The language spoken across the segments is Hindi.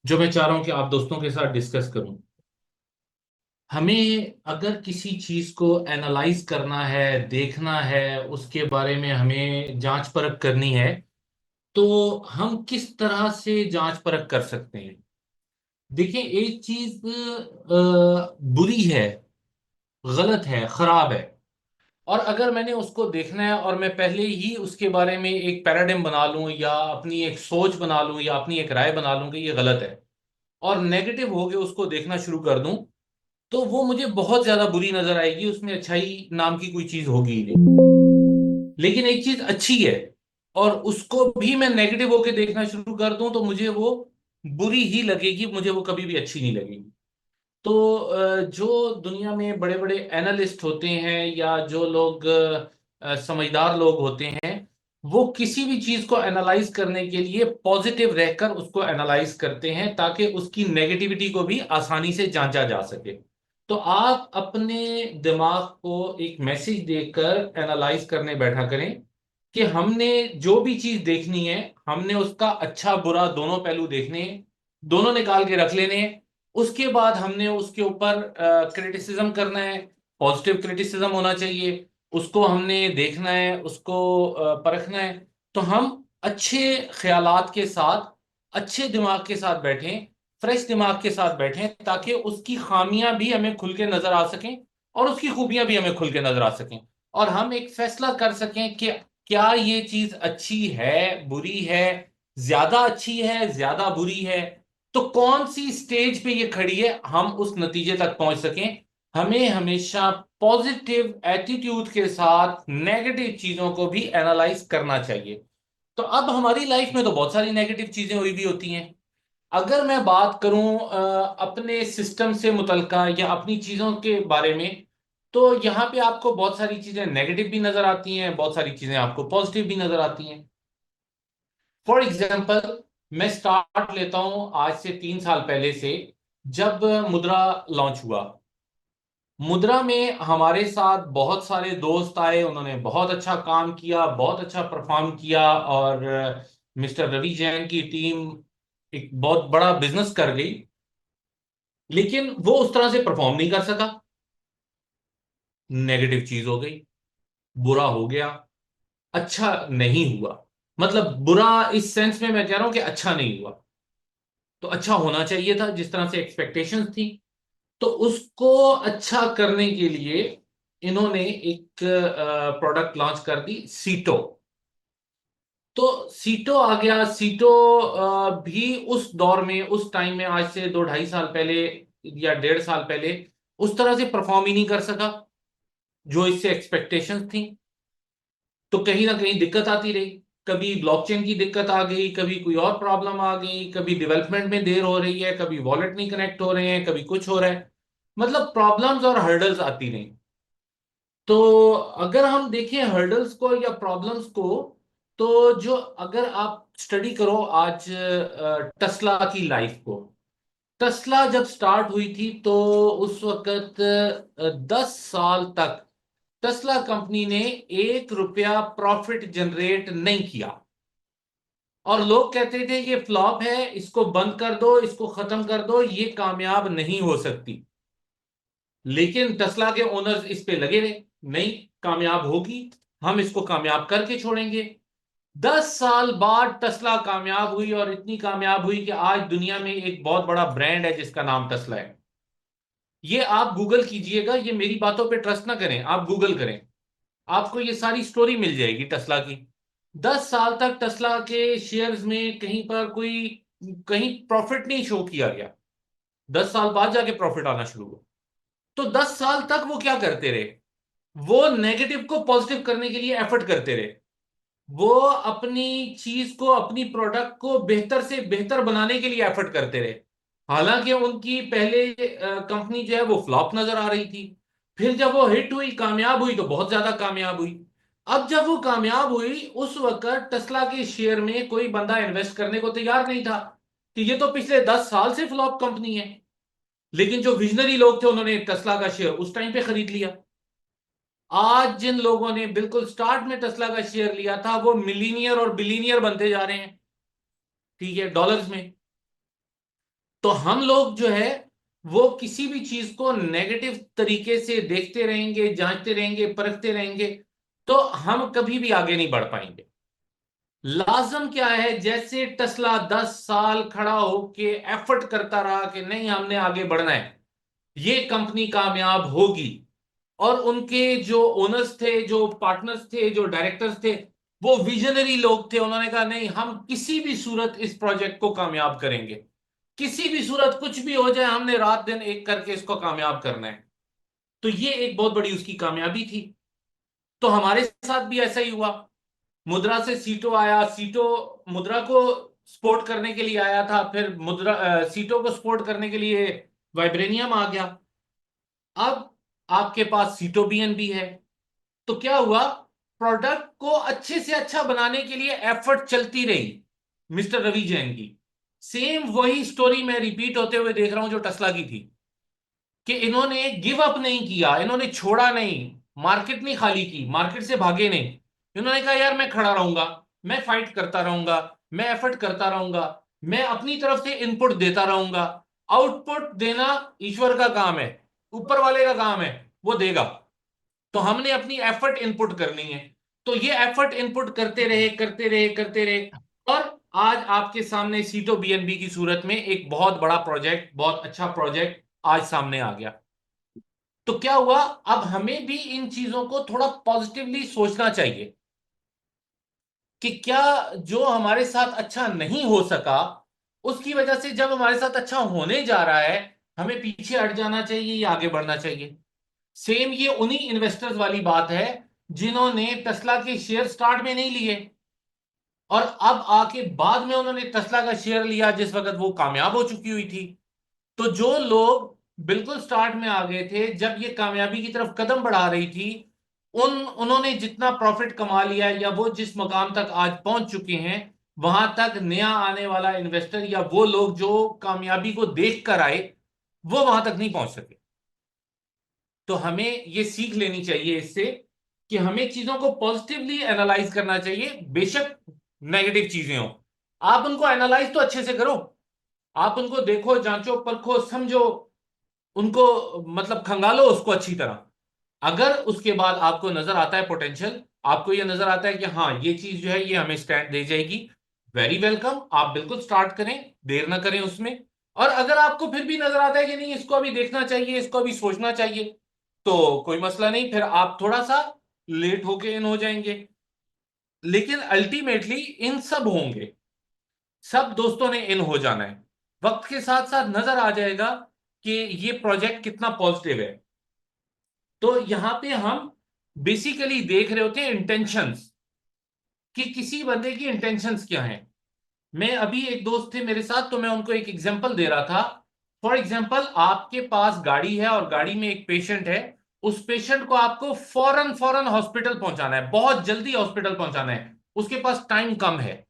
जो मैं चाह रहा हूं कि आप दोस्तों के साथ डिस्कस करूं। हमें अगर किसी चीज को एनालाइज करना है, देखना है, उसके बारे में हमें जांच परख करनी है, तो हम किस तरह से जांच परख कर सकते हैं? देखिए, एक चीज बुरी है, गलत है, खराब है, और अगर मैंने उसको देखना है और मैं पहले ही उसके बारे में एक पैराडिम बना लूं या अपनी एक सोच बना लूं या अपनी एक राय बना लूं कि ये गलत है, और नेगेटिव होके उसको देखना शुरू कर दूं, तो वो मुझे बहुत ज्यादा बुरी नजर आएगी। उसमें अच्छाई नाम की कोई चीज होगी ही नहीं। लेकिन एक चीज अच्छी है और उसको भी मैं नेगेटिव होके देखना शुरू कर दूं, तो मुझे वो बुरी ही लगेगी, मुझे वो कभी भी अच्छी नहीं लगेगी। तो जो दुनिया में बड़े बड़े एनालिस्ट होते हैं या जो लोग समझदार लोग होते हैं, वो किसी भी चीज को एनालाइज करने के लिए पॉजिटिव रहकर उसको एनालाइज करते हैं ताकि उसकी नेगेटिविटी को भी आसानी से जांचा जा सके। तो आप अपने दिमाग को एक मैसेज देकर एनालाइज करने बैठा करें कि हमने जो भी चीज देखनी है, हमने उसका अच्छा बुरा दोनों पहलू देखने हैं, दोनों निकाल के रख लेने हैं। उसके बाद हमने उसके ऊपर क्रिटिसिज्म करना है। पॉजिटिव क्रिटिसिज्म होना चाहिए। उसको हमने देखना है, उसको परखना है। तो हम अच्छे ख्यालात के साथ, अच्छे दिमाग के साथ बैठें, फ्रेश दिमाग के साथ बैठें, ताकि उसकी खामियां भी हमें खुल के नजर आ सकें और उसकी खूबियां भी हमें खुल के नजर आ सकें, और हम एक फैसला कर सकें कि क्या ये चीज अच्छी है, बुरी है, ज्यादा अच्छी है, ज्यादा बुरी है, तो कौन सी स्टेज पे ये खड़ी है, हम उस नतीजे तक पहुंच सकें। हमें हमेशा पॉजिटिव एटीट्यूड के साथ नेगेटिव चीजों को भी एनालाइज करना चाहिए। तो अब हमारी लाइफ में तो बहुत सारी नेगेटिव चीजें हुई भी होती हैं। अगर मैं बात करूं अपने सिस्टम से मुतलका या अपनी चीजों के बारे में, तो यहां पे आपको बहुत सारी चीजें नेगेटिव भी नजर आती हैं, बहुत सारी चीजें आपको पॉजिटिव भी नजर आती हैं। फॉर एग्जाम्पल, मैं स्टार्ट लेता हूं आज से 3 साल पहले से, जब मुद्रा लॉन्च हुआ। मुद्रा में हमारे साथ बहुत सारे दोस्त आए, उन्होंने बहुत अच्छा काम किया, बहुत अच्छा परफॉर्म किया, और मिस्टर रवि जैन की टीम एक बहुत बड़ा बिजनेस कर गई। लेकिन वो उस तरह से परफॉर्म नहीं कर सका। नेगेटिव चीज हो गई, बुरा हो गया, अच्छा नहीं हुआ। मतलब बुरा इस सेंस में मैं कह रहा हूं कि अच्छा नहीं हुआ। तो अच्छा होना चाहिए था जिस तरह से एक्सपेक्टेशंस थी। तो उसको अच्छा करने के लिए इन्होंने एक प्रोडक्ट लॉन्च कर दी, सीटो। तो सीटो आ गया। सीटो भी उस दौर में, उस टाइम में, आज से 2 ढाई साल पहले या 1.5 साल पहले उस तरह से परफॉर्म ही नहीं कर सका जो इससे एक्सपेक्टेशंस थी। तो कहीं ना कहीं दिक्कत आती रही। कभी ब्लॉकचेन की दिक्कत आ गई, कभी कोई और प्रॉब्लम आ गई, कभी डेवलपमेंट में देर हो रही है, कभी वॉलेट नहीं कनेक्ट हो रहे हैं, कभी कुछ हो रहा है। मतलब प्रॉब्लम्स और हर्डल्स आती रही। तो अगर हम देखें हर्डल्स को या प्रॉब्लम्स को, तो जो, अगर आप स्टडी करो आज टेस्ला की लाइफ को। टेस्ला जब स्टार्ट हुई थी तो उस वक्त 10 साल तक टेस्ला कंपनी ने 1 रुपया प्रॉफिट जनरेट नहीं किया। और लोग कहते थे ये फ्लॉप है, इसको बंद कर दो, इसको खत्म कर दो, ये कामयाब नहीं हो सकती। लेकिन टेस्ला के ओनर्स इस पे लगे रहे, नहीं, कामयाब होगी, हम इसको कामयाब करके छोड़ेंगे। 10 साल बाद टेस्ला कामयाब हुई, और इतनी कामयाब हुई कि आज दुनिया में एक बहुत बड़ा ब्रांड है जिसका नाम टेस्ला है। ये आप गूगल कीजिएगा, ये मेरी बातों पे ट्रस्ट ना करें, आप गूगल करें, आपको ये सारी स्टोरी मिल जाएगी टेस्ला की। 10 साल तक टेस्ला के शेयर्स में कहीं पर कोई, कहीं प्रॉफिट नहीं शो किया गया। 10 साल बाद जाके प्रॉफिट आना शुरू हुआ। तो 10 साल तक वो क्या करते रहे? वो नेगेटिव को पॉजिटिव करने के लिए एफर्ट करते रहे। वो अपनी चीज को, अपनी प्रोडक्ट को बेहतर से बेहतर बनाने के लिए एफर्ट करते रहे। हालांकि उनकी पहले कंपनी जो है वो फ्लॉप नजर आ रही थी। फिर जब वो हिट हुई, कामयाब हुई, तो बहुत ज्यादा कामयाब हुई। अब जब वो कामयाब हुई, उस वक्त टेस्ला के शेयर में कोई बंदा इन्वेस्ट करने को तैयार नहीं था कि ये तो पिछले 10 साल से फ्लॉप कंपनी है। लेकिन जो विजनरी लोग थे उन्होंने टेस्ला का शेयर उस टाइम पे खरीद लिया। आज जिन लोगों ने बिल्कुल स्टार्ट में टेस्ला का शेयर लिया था, वो मिलीनियर और बिलीनियर बनते जा रहे हैं। ठीक है, डॉलर्स में। तो हम लोग जो है वो किसी भी चीज को नेगेटिव तरीके से देखते रहेंगे, जांचते रहेंगे, परखते रहेंगे, तो हम कभी भी आगे नहीं बढ़ पाएंगे। लाजम क्या है, जैसे टेस्ला 10 साल खड़ा होके एफर्ट करता रहा कि नहीं हमने आगे बढ़ना है, ये कंपनी कामयाब होगी, और उनके जो ओनर्स थे, जो पार्टनर्स थे, जो डायरेक्टर्स थे, वो विजनरी लोग थे। उन्होंने कहा नहीं, हम किसी भी सूरत इस प्रोजेक्ट को कामयाब करेंगे, किसी भी सूरत कुछ भी हो जाए, हमने रात दिन एक करके इसको कामयाब करना है। तो ये एक बहुत बड़ी उसकी कामयाबी थी। तो हमारे साथ भी ऐसा ही हुआ। मुद्रा से सीटो आया, सीटो मुद्रा को सपोर्ट करने के लिए आया था, फिर मुद्रा सीटो को सपोर्ट करने के लिए वाइब्रेनियम आ गया। अब आपके पास सीटो बीएनबी है। तो क्या हुआ, प्रोडक्ट को अच्छे से अच्छा बनाने के लिए एफर्ट चलती रही मिस्टर रवि जैन की। सेम वही स्टोरी मैं रिपीट होते हुए देख रहा हूं जो टेस्ला की थी, कि इन्होंने गिव अप नहीं किया, इन्होंने छोड़ा नहीं, मार्केट नहीं खाली की, मार्केट से भागे नहीं। इन्होंने कहा यार मैं खड़ा रहूंगा, मैं फाइट करता रहूंगा, मैं एफर्ट करता रहूंगा, मैं अपनी तरफ से इनपुट देता रहूंगा। आउटपुट देना ईश्वर का काम है, ऊपर वाले का काम है, वो देगा। तो हमने अपनी एफर्ट इनपुट करनी है। तो ये एफर्ट इनपुट करते रहे, करते रहे, करते रहे, और आज आपके सामने सीटो बीएनबी की सूरत में एक बहुत बड़ा प्रोजेक्ट, बहुत अच्छा प्रोजेक्ट आज सामने आ गया। तो क्या हुआ, अब हमें भी इन चीजों को थोड़ा पॉजिटिवली सोचना चाहिए कि क्या जो हमारे साथ अच्छा नहीं हो सका, उसकी वजह से जब हमारे साथ अच्छा होने जा रहा है, हमें पीछे हट जाना चाहिए या आगे बढ़ना चाहिए। सेम ये उन्हीं इन्वेस्टर्स वाली बात है जिन्होंने टेस्ला के शेयर स्टार्ट में नहीं लिए, और अब आके बाद में उन्होंने टेस्ला का शेयर लिया जिस वक्त वो कामयाब हो चुकी हुई थी। तो जो लोग बिल्कुल स्टार्ट में आ गए थे जब ये कामयाबी की तरफ कदम बढ़ा रही थी, उन्होंने जितना प्रॉफिट कमा लिया है, या वो जिस मकाम तक आज पहुंच चुके हैं, वहां तक नया आने वाला इन्वेस्टर या वो लोग जो कामयाबी को देख कर आए, वो वहां तक नहीं पहुंच सके। तो हमें ये सीख लेनी चाहिए इससे कि हमें चीजों को पॉजिटिवली एनालाइज करना चाहिए, बेशक नेगेटिव चीजें हो, आप उनको एनालाइज तो अच्छे से करो, आप उनको देखो, जांचो, परखो, समझो, उनको मतलब खंगालो उसको अच्छी तरह। अगर उसके बाद आपको नजर आता है पोटेंशियल, आपको ये नजर आता है कि हाँ ये चीज जो है ये हमें स्टैंड दे जाएगी, वेरी वेलकम, आप बिल्कुल स्टार्ट करें, देर ना करें उसमें। और अगर आपको फिर भी नजर आता है कि नहीं इसको अभी देखना चाहिए, इसको अभी सोचना चाहिए, तो कोई मसला नहीं, फिर आप थोड़ा सा लेट होके इन हो जाएंगे। लेकिन अल्टीमेटली इन सब होंगे, सब दोस्तों ने इन हो जाना है। वक्त के साथ साथ नजर आ जाएगा कि ये प्रोजेक्ट कितना पॉजिटिव है। तो यहां पे हम बेसिकली देख रहे होते हैं इंटेंशंस, कि किसी बंदे की इंटेंशंस क्या हैं। मैं अभी एक दोस्त थे मेरे साथ, तो मैं उनको एक एग्जांपल दे रहा था। फॉर एग्जांपल, आपके पास गाड़ी है और गाड़ी में एक पेशेंट है, उस पेशेंट को आपको फौरन फौरन हॉस्पिटल पहुंचाना है, बहुत जल्दी हॉस्पिटल पहुंचाना है, उसके पास टाइम कम है,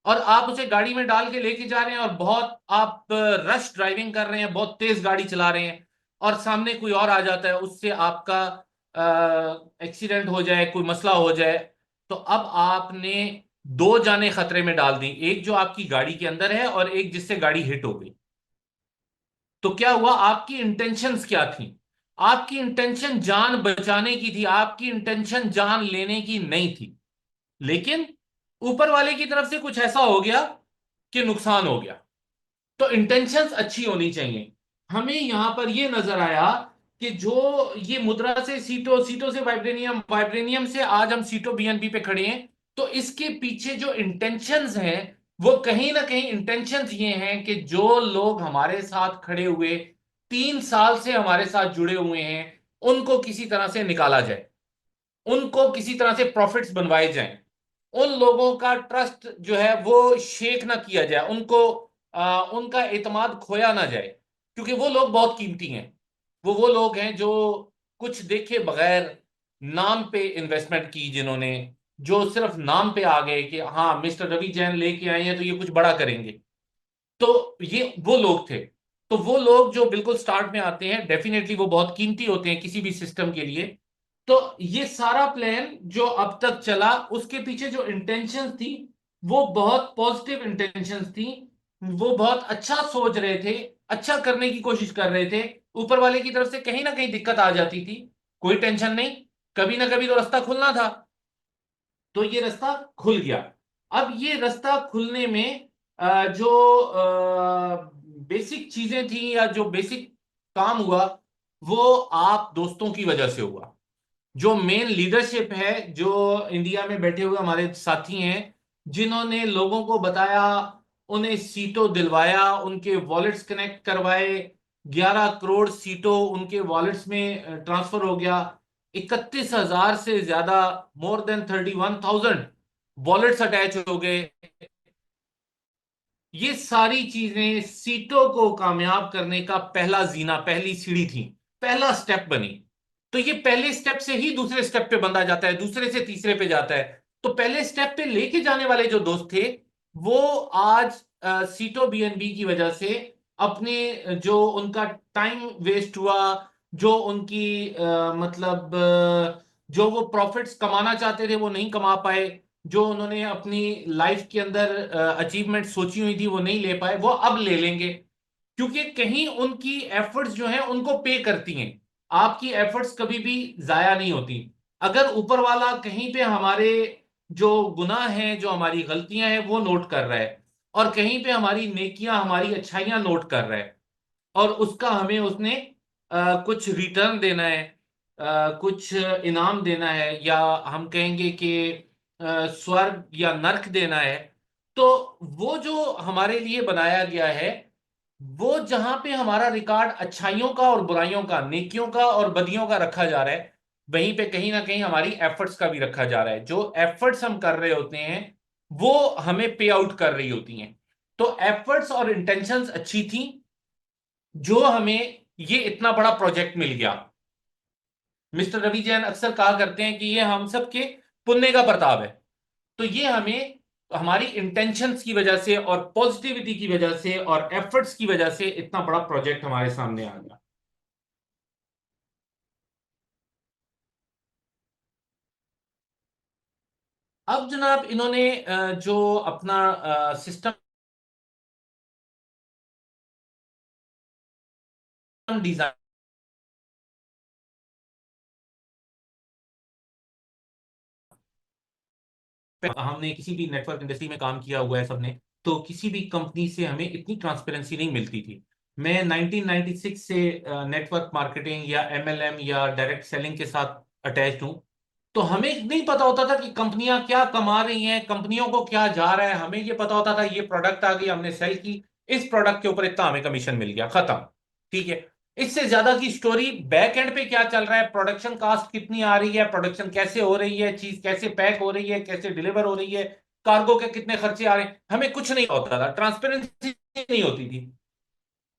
और आप उसे गाड़ी में डाल के लेके जा रहे हैं, और बहुत आप रश ड्राइविंग कर रहे हैं, बहुत तेज गाड़ी चला रहे हैं, और सामने कोई और आ जाता है, उससे आपका एक्सीडेंट हो जाए, कोई मसला हो जाए। तो अब आपने दो जाने खतरे में डाल दी, एक जो आपकी गाड़ी के अंदर है और एक जिससे गाड़ी हिट हो गई। तो क्या हुआ, आपकी इंटेंशंस क्या थी? आपकी इंटेंशन जान बचाने की थी, आपकी इंटेंशन जान लेने की नहीं थी। लेकिन ऊपर वाले की तरफ से कुछ ऐसा हो गया कि नुकसान हो गया। तो इंटेंशंस अच्छी होनी चाहिए। हमें यहां पर यह नजर आया कि जो ये मुद्रा से सीटो, सीटो से वाइब्रेनियम, वाइब्रेनियम से आज हम सीटो बीएनबी पे खड़े हैं, तो इसके पीछे जो इंटेंशंस हैं, वो कहीं ना कहीं इंटेंशंस ये हैं कि जो लोग हमारे साथ खड़े हुए, 3 साल से हमारे साथ जुड़े हुए हैं, उनको किसी तरह से निकाला जाए, उनको किसी तरह से प्रॉफिट्स बनवाए जाएं, उन लोगों का ट्रस्ट जो है वो शेक ना किया जाए, उनको उनका एतमाद खोया ना जाए, क्योंकि वो लोग बहुत कीमती हैं। वो लोग हैं जो कुछ देखे बगैर नाम पे इन्वेस्टमेंट की, जिन्होंने, जो सिर्फ नाम पे आ गए कि हाँ मिस्टर रवि जैन लेके आए हैं तो ये कुछ बड़ा करेंगे। तो ये वो लोग थे। तो वो लोग जो बिल्कुल स्टार्ट में आते हैं, डेफिनेटली वो बहुत कीमती होते हैं किसी भी सिस्टम के लिए। तो ये सारा प्लान जो अब तक चला, उसके पीछे जो इंटेंशंस थी, वो बहुत पॉजिटिव इंटेंशंस थी, वो बहुत अच्छा सोच रहे थे, अच्छा करने की कोशिश कर रहे थे, ऊपर वाले की तरफ से कहीं ना कहीं दिक्कत आ जाती थी। कोई टेंशन नहीं, कभी ना कभी तो रास्ता खुलना था। तो ये रास्ता खुल गया। अब ये रास्ता खुलने में जो बेसिक चीजें थी या जो बेसिक काम हुआ, वो आप दोस्तों की वजह से हुआ। जो मेन लीडरशिप है, जो इंडिया में बैठे हुए हमारे साथी हैं, जिन्होंने लोगों को बताया, उन्हें सीटों दिलवाया, उनके वॉलेट्स कनेक्ट करवाए, 11 करोड़ सीटों उनके वॉलेट्स में ट्रांसफर हो गया। 31,000 से ज्यादा, मोर देन 31,000 वॉलेट्स अटैच हो गए। ये सारी चीजें सीटों को कामयाब करने का पहला जीना, पहली सीढ़ी थी, पहला स्टेप बनी। तो ये पहले स्टेप से ही दूसरे स्टेप पे बंदा जाता है, दूसरे से तीसरे पे जाता है। तो पहले स्टेप पे लेके जाने वाले जो दोस्त थे, वो आज सीटो बीएनबी की वजह से अपने जो उनका टाइम वेस्ट हुआ, जो उनकी मतलब जो वो प्रॉफिट्स कमाना चाहते थे वो नहीं कमा पाए, जो उन्होंने अपनी लाइफ के अंदर अचीवमेंट सोची हुई थी वो नहीं ले पाए, वो अब ले लेंगे। क्योंकि कहीं उनकी एफर्ट्स जो हैं उनको पे करती हैं। आपकी एफर्ट्स कभी भी जाया नहीं होती। अगर ऊपर वाला कहीं पे हमारे जो गुनाह हैं, जो हमारी गलतियां हैं वो नोट कर रहा है, और कहीं पे हमारी नेकियां, हमारी अच्छाइयां नोट कर रहा है, और उसका हमें उसने कुछ रिटर्न देना है, कुछ इनाम देना है, या हम कहेंगे कि स्वर्ग या नर्क देना है, तो वो जो हमारे लिए बनाया गया है, वो जहां पे हमारा रिकॉर्ड अच्छाइयों का और बुराइयों का, नेकियों का और बदियों का रखा जा रहा है, वहीं पे कहीं ना कहीं हमारी एफर्ट्स का भी रखा जा रहा है। जो एफर्ट्स हम कर रहे होते हैं वो हमें पे आउट कर रही होती हैं। तो एफर्ट्स और इंटेंशंस अच्छी थी, जो हमें ये इतना बड़ा प्रोजेक्ट मिल गया। मिस्टर रवि जैन अक्सर कहा करते हैं कि ये हम सबके पुण्य का प्रताप है। तो ये हमें हमारी इंटेंशंस की वजह से और पॉजिटिविटी की वजह से और एफर्ट्स की वजह से इतना बड़ा प्रोजेक्ट हमारे सामने आ गया। अब जनाब इन्होंने जो अपना सिस्टम डिजाइन, हमने किसी भी नेटवर्क इंडस्ट्री में काम किया हुआ है सबने, तो किसी भी कंपनी से हमें इतनी ट्रांसपेरेंसी नहीं मिलती थी। मैं 1996 से नेटवर्क मार्केटिंग या एमएलएम या डायरेक्ट सेलिंग के साथ अटैच्ड हूं। तो हमें नहीं पता होता था कि कंपनियां क्या कमा रही हैं, कंपनियों को क्या जा रहा है। हमें ये पता होता था ये प्रोडक्ट आ गई, हमने सेल की, इस प्रोडक्ट के ऊपर इतना हमें कमीशन मिल गया, खत्म। ठीक है। इससे ज्यादा की स्टोरी बैक एंड पे क्या चल रहा है, प्रोडक्शन कास्ट कितनी आ रही है, प्रोडक्शन कैसे हो रही है, चीज कैसे पैक हो रही है, कैसे डिलीवर हो रही है, कार्गो के कितने खर्चे आ रहे हैं, हमें कुछ नहीं होता था, ट्रांसपेरेंसी नहीं होती थी।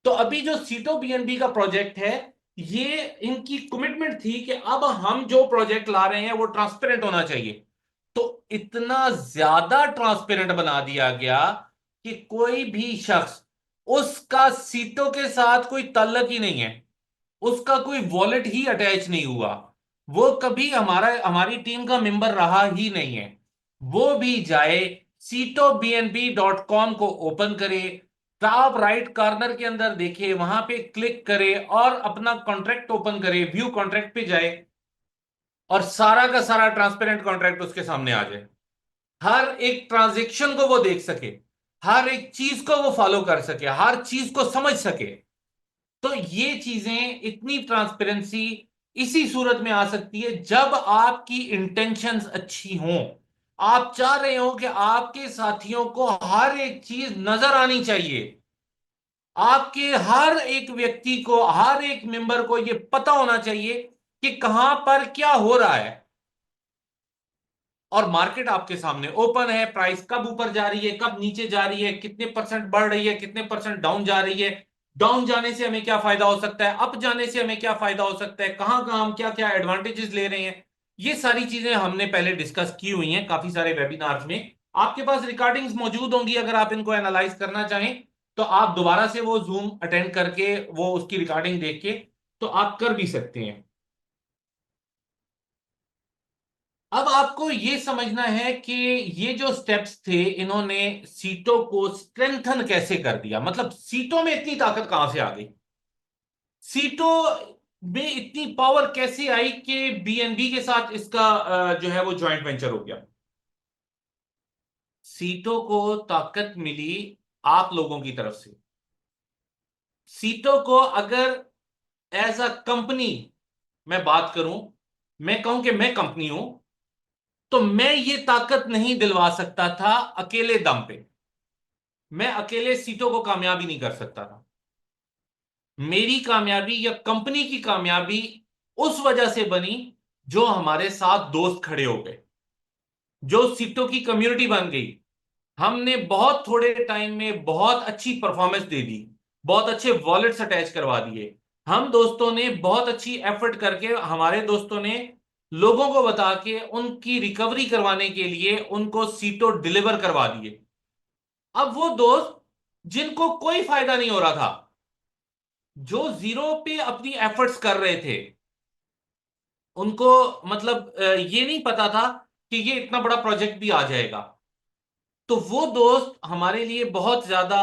तो अभी जो सीटो बीएनबी का प्रोजेक्ट है, ये इनकी कमिटमेंट थी कि अब हम जो प्रोजेक्ट ला रहे हैं वो ट्रांसपेरेंट होना चाहिए। तो इतना ज्यादा ट्रांसपेरेंट बना दिया गया कि कोई भी शख्स, उसका सीटों के साथ कोई ताल्लुक ही नहीं है, उसका कोई वॉलेट ही अटैच नहीं हुआ, वो कभी हमारी टीम का मेंबर रहा ही नहीं है, वो भी जाए सीटो bnb.com को ओपन करे, टॉप राइट कॉर्नर के अंदर देखे, वहां पे क्लिक करे और अपना कॉन्ट्रैक्ट ओपन करे, व्यू कॉन्ट्रैक्ट पे जाए, और सारा का सारा ट्रांसपेरेंट कॉन्ट्रैक्ट उसके सामने आ जाए। हर एक ट्रांजेक्शन को वो देख सके, हर एक चीज को वो फॉलो कर सके, हर चीज को समझ सके। तो ये चीजें, इतनी ट्रांसपेरेंसी इसी सूरत में आ सकती है जब आपकी इंटेंशंस अच्छी हों। आप चाह रहे हो कि आपके साथियों को हर एक चीज नजर आनी चाहिए, आपके हर एक व्यक्ति को, हर एक मेंबर को यह पता होना चाहिए कि कहां पर क्या हो रहा है, और मार्केट आपके सामने ओपन है, प्राइस कब ऊपर जा रही है, कब नीचे जा रही है, कितने परसेंट बढ़ रही है, कितने परसेंट डाउन जा रही है, डाउन जाने से हमें क्या फायदा हो सकता है, अप जाने से हमें क्या फायदा हो सकता है, कहां कहां हम क्या क्या एडवांटेजेस ले रहे हैं। ये सारी चीजें हमने पहले डिस्कस की हुई हैं काफी सारे वेबिनार्स में। आपके पास रिकॉर्डिंग्स मौजूद होंगी, अगर आप इनको एनालाइज करना चाहें तो आप दोबारा से वो जूम अटेंड करके वो उसकी रिकॉर्डिंग देख के तो आप कर भी सकते हैं। अब आपको ये समझना है कि ये जो स्टेप्स थे, इन्होंने सीटों को स्ट्रेंथन कैसे कर दिया, मतलब सीटों में इतनी ताकत कहां से आ गई, सीटों में इतनी पावर कैसे आई कि बीएनबी के साथ इसका जो है वो जॉइंट वेंचर हो गया। सीटों को ताकत मिली आप लोगों की तरफ से। सीटों को अगर एज अ कंपनी मैं बात करूं, मैं कहूं कि मैं कंपनी हूं, तो मैं ये ताकत नहीं दिलवा सकता था अकेले दम पे। मैं अकेले सीटों को कामयाबी नहीं कर सकता था। मेरी कामयाबी या कंपनी की कामयाबी उस वजह से बनी जो हमारे साथ दोस्त खड़े हो गए, जो सीटों की कम्युनिटी बन गई। हमने बहुत थोड़े टाइम में बहुत अच्छी परफॉर्मेंस दे दी, बहुत अच्छे वॉलेट्स अटैच करवा दिए। हम दोस्तों ने बहुत अच्छी एफर्ट करके, हमारे दोस्तों ने लोगों को बता के उनकी रिकवरी करवाने के लिए उनको सीटों डिलीवर करवा दिए। अब वो दोस्त जिनको कोई फायदा नहीं हो रहा था, जो जीरो पे अपनी एफर्ट्स कर रहे थे, उनको मतलब ये नहीं पता था कि ये इतना बड़ा प्रोजेक्ट भी आ जाएगा, तो वो दोस्त हमारे लिए बहुत ज्यादा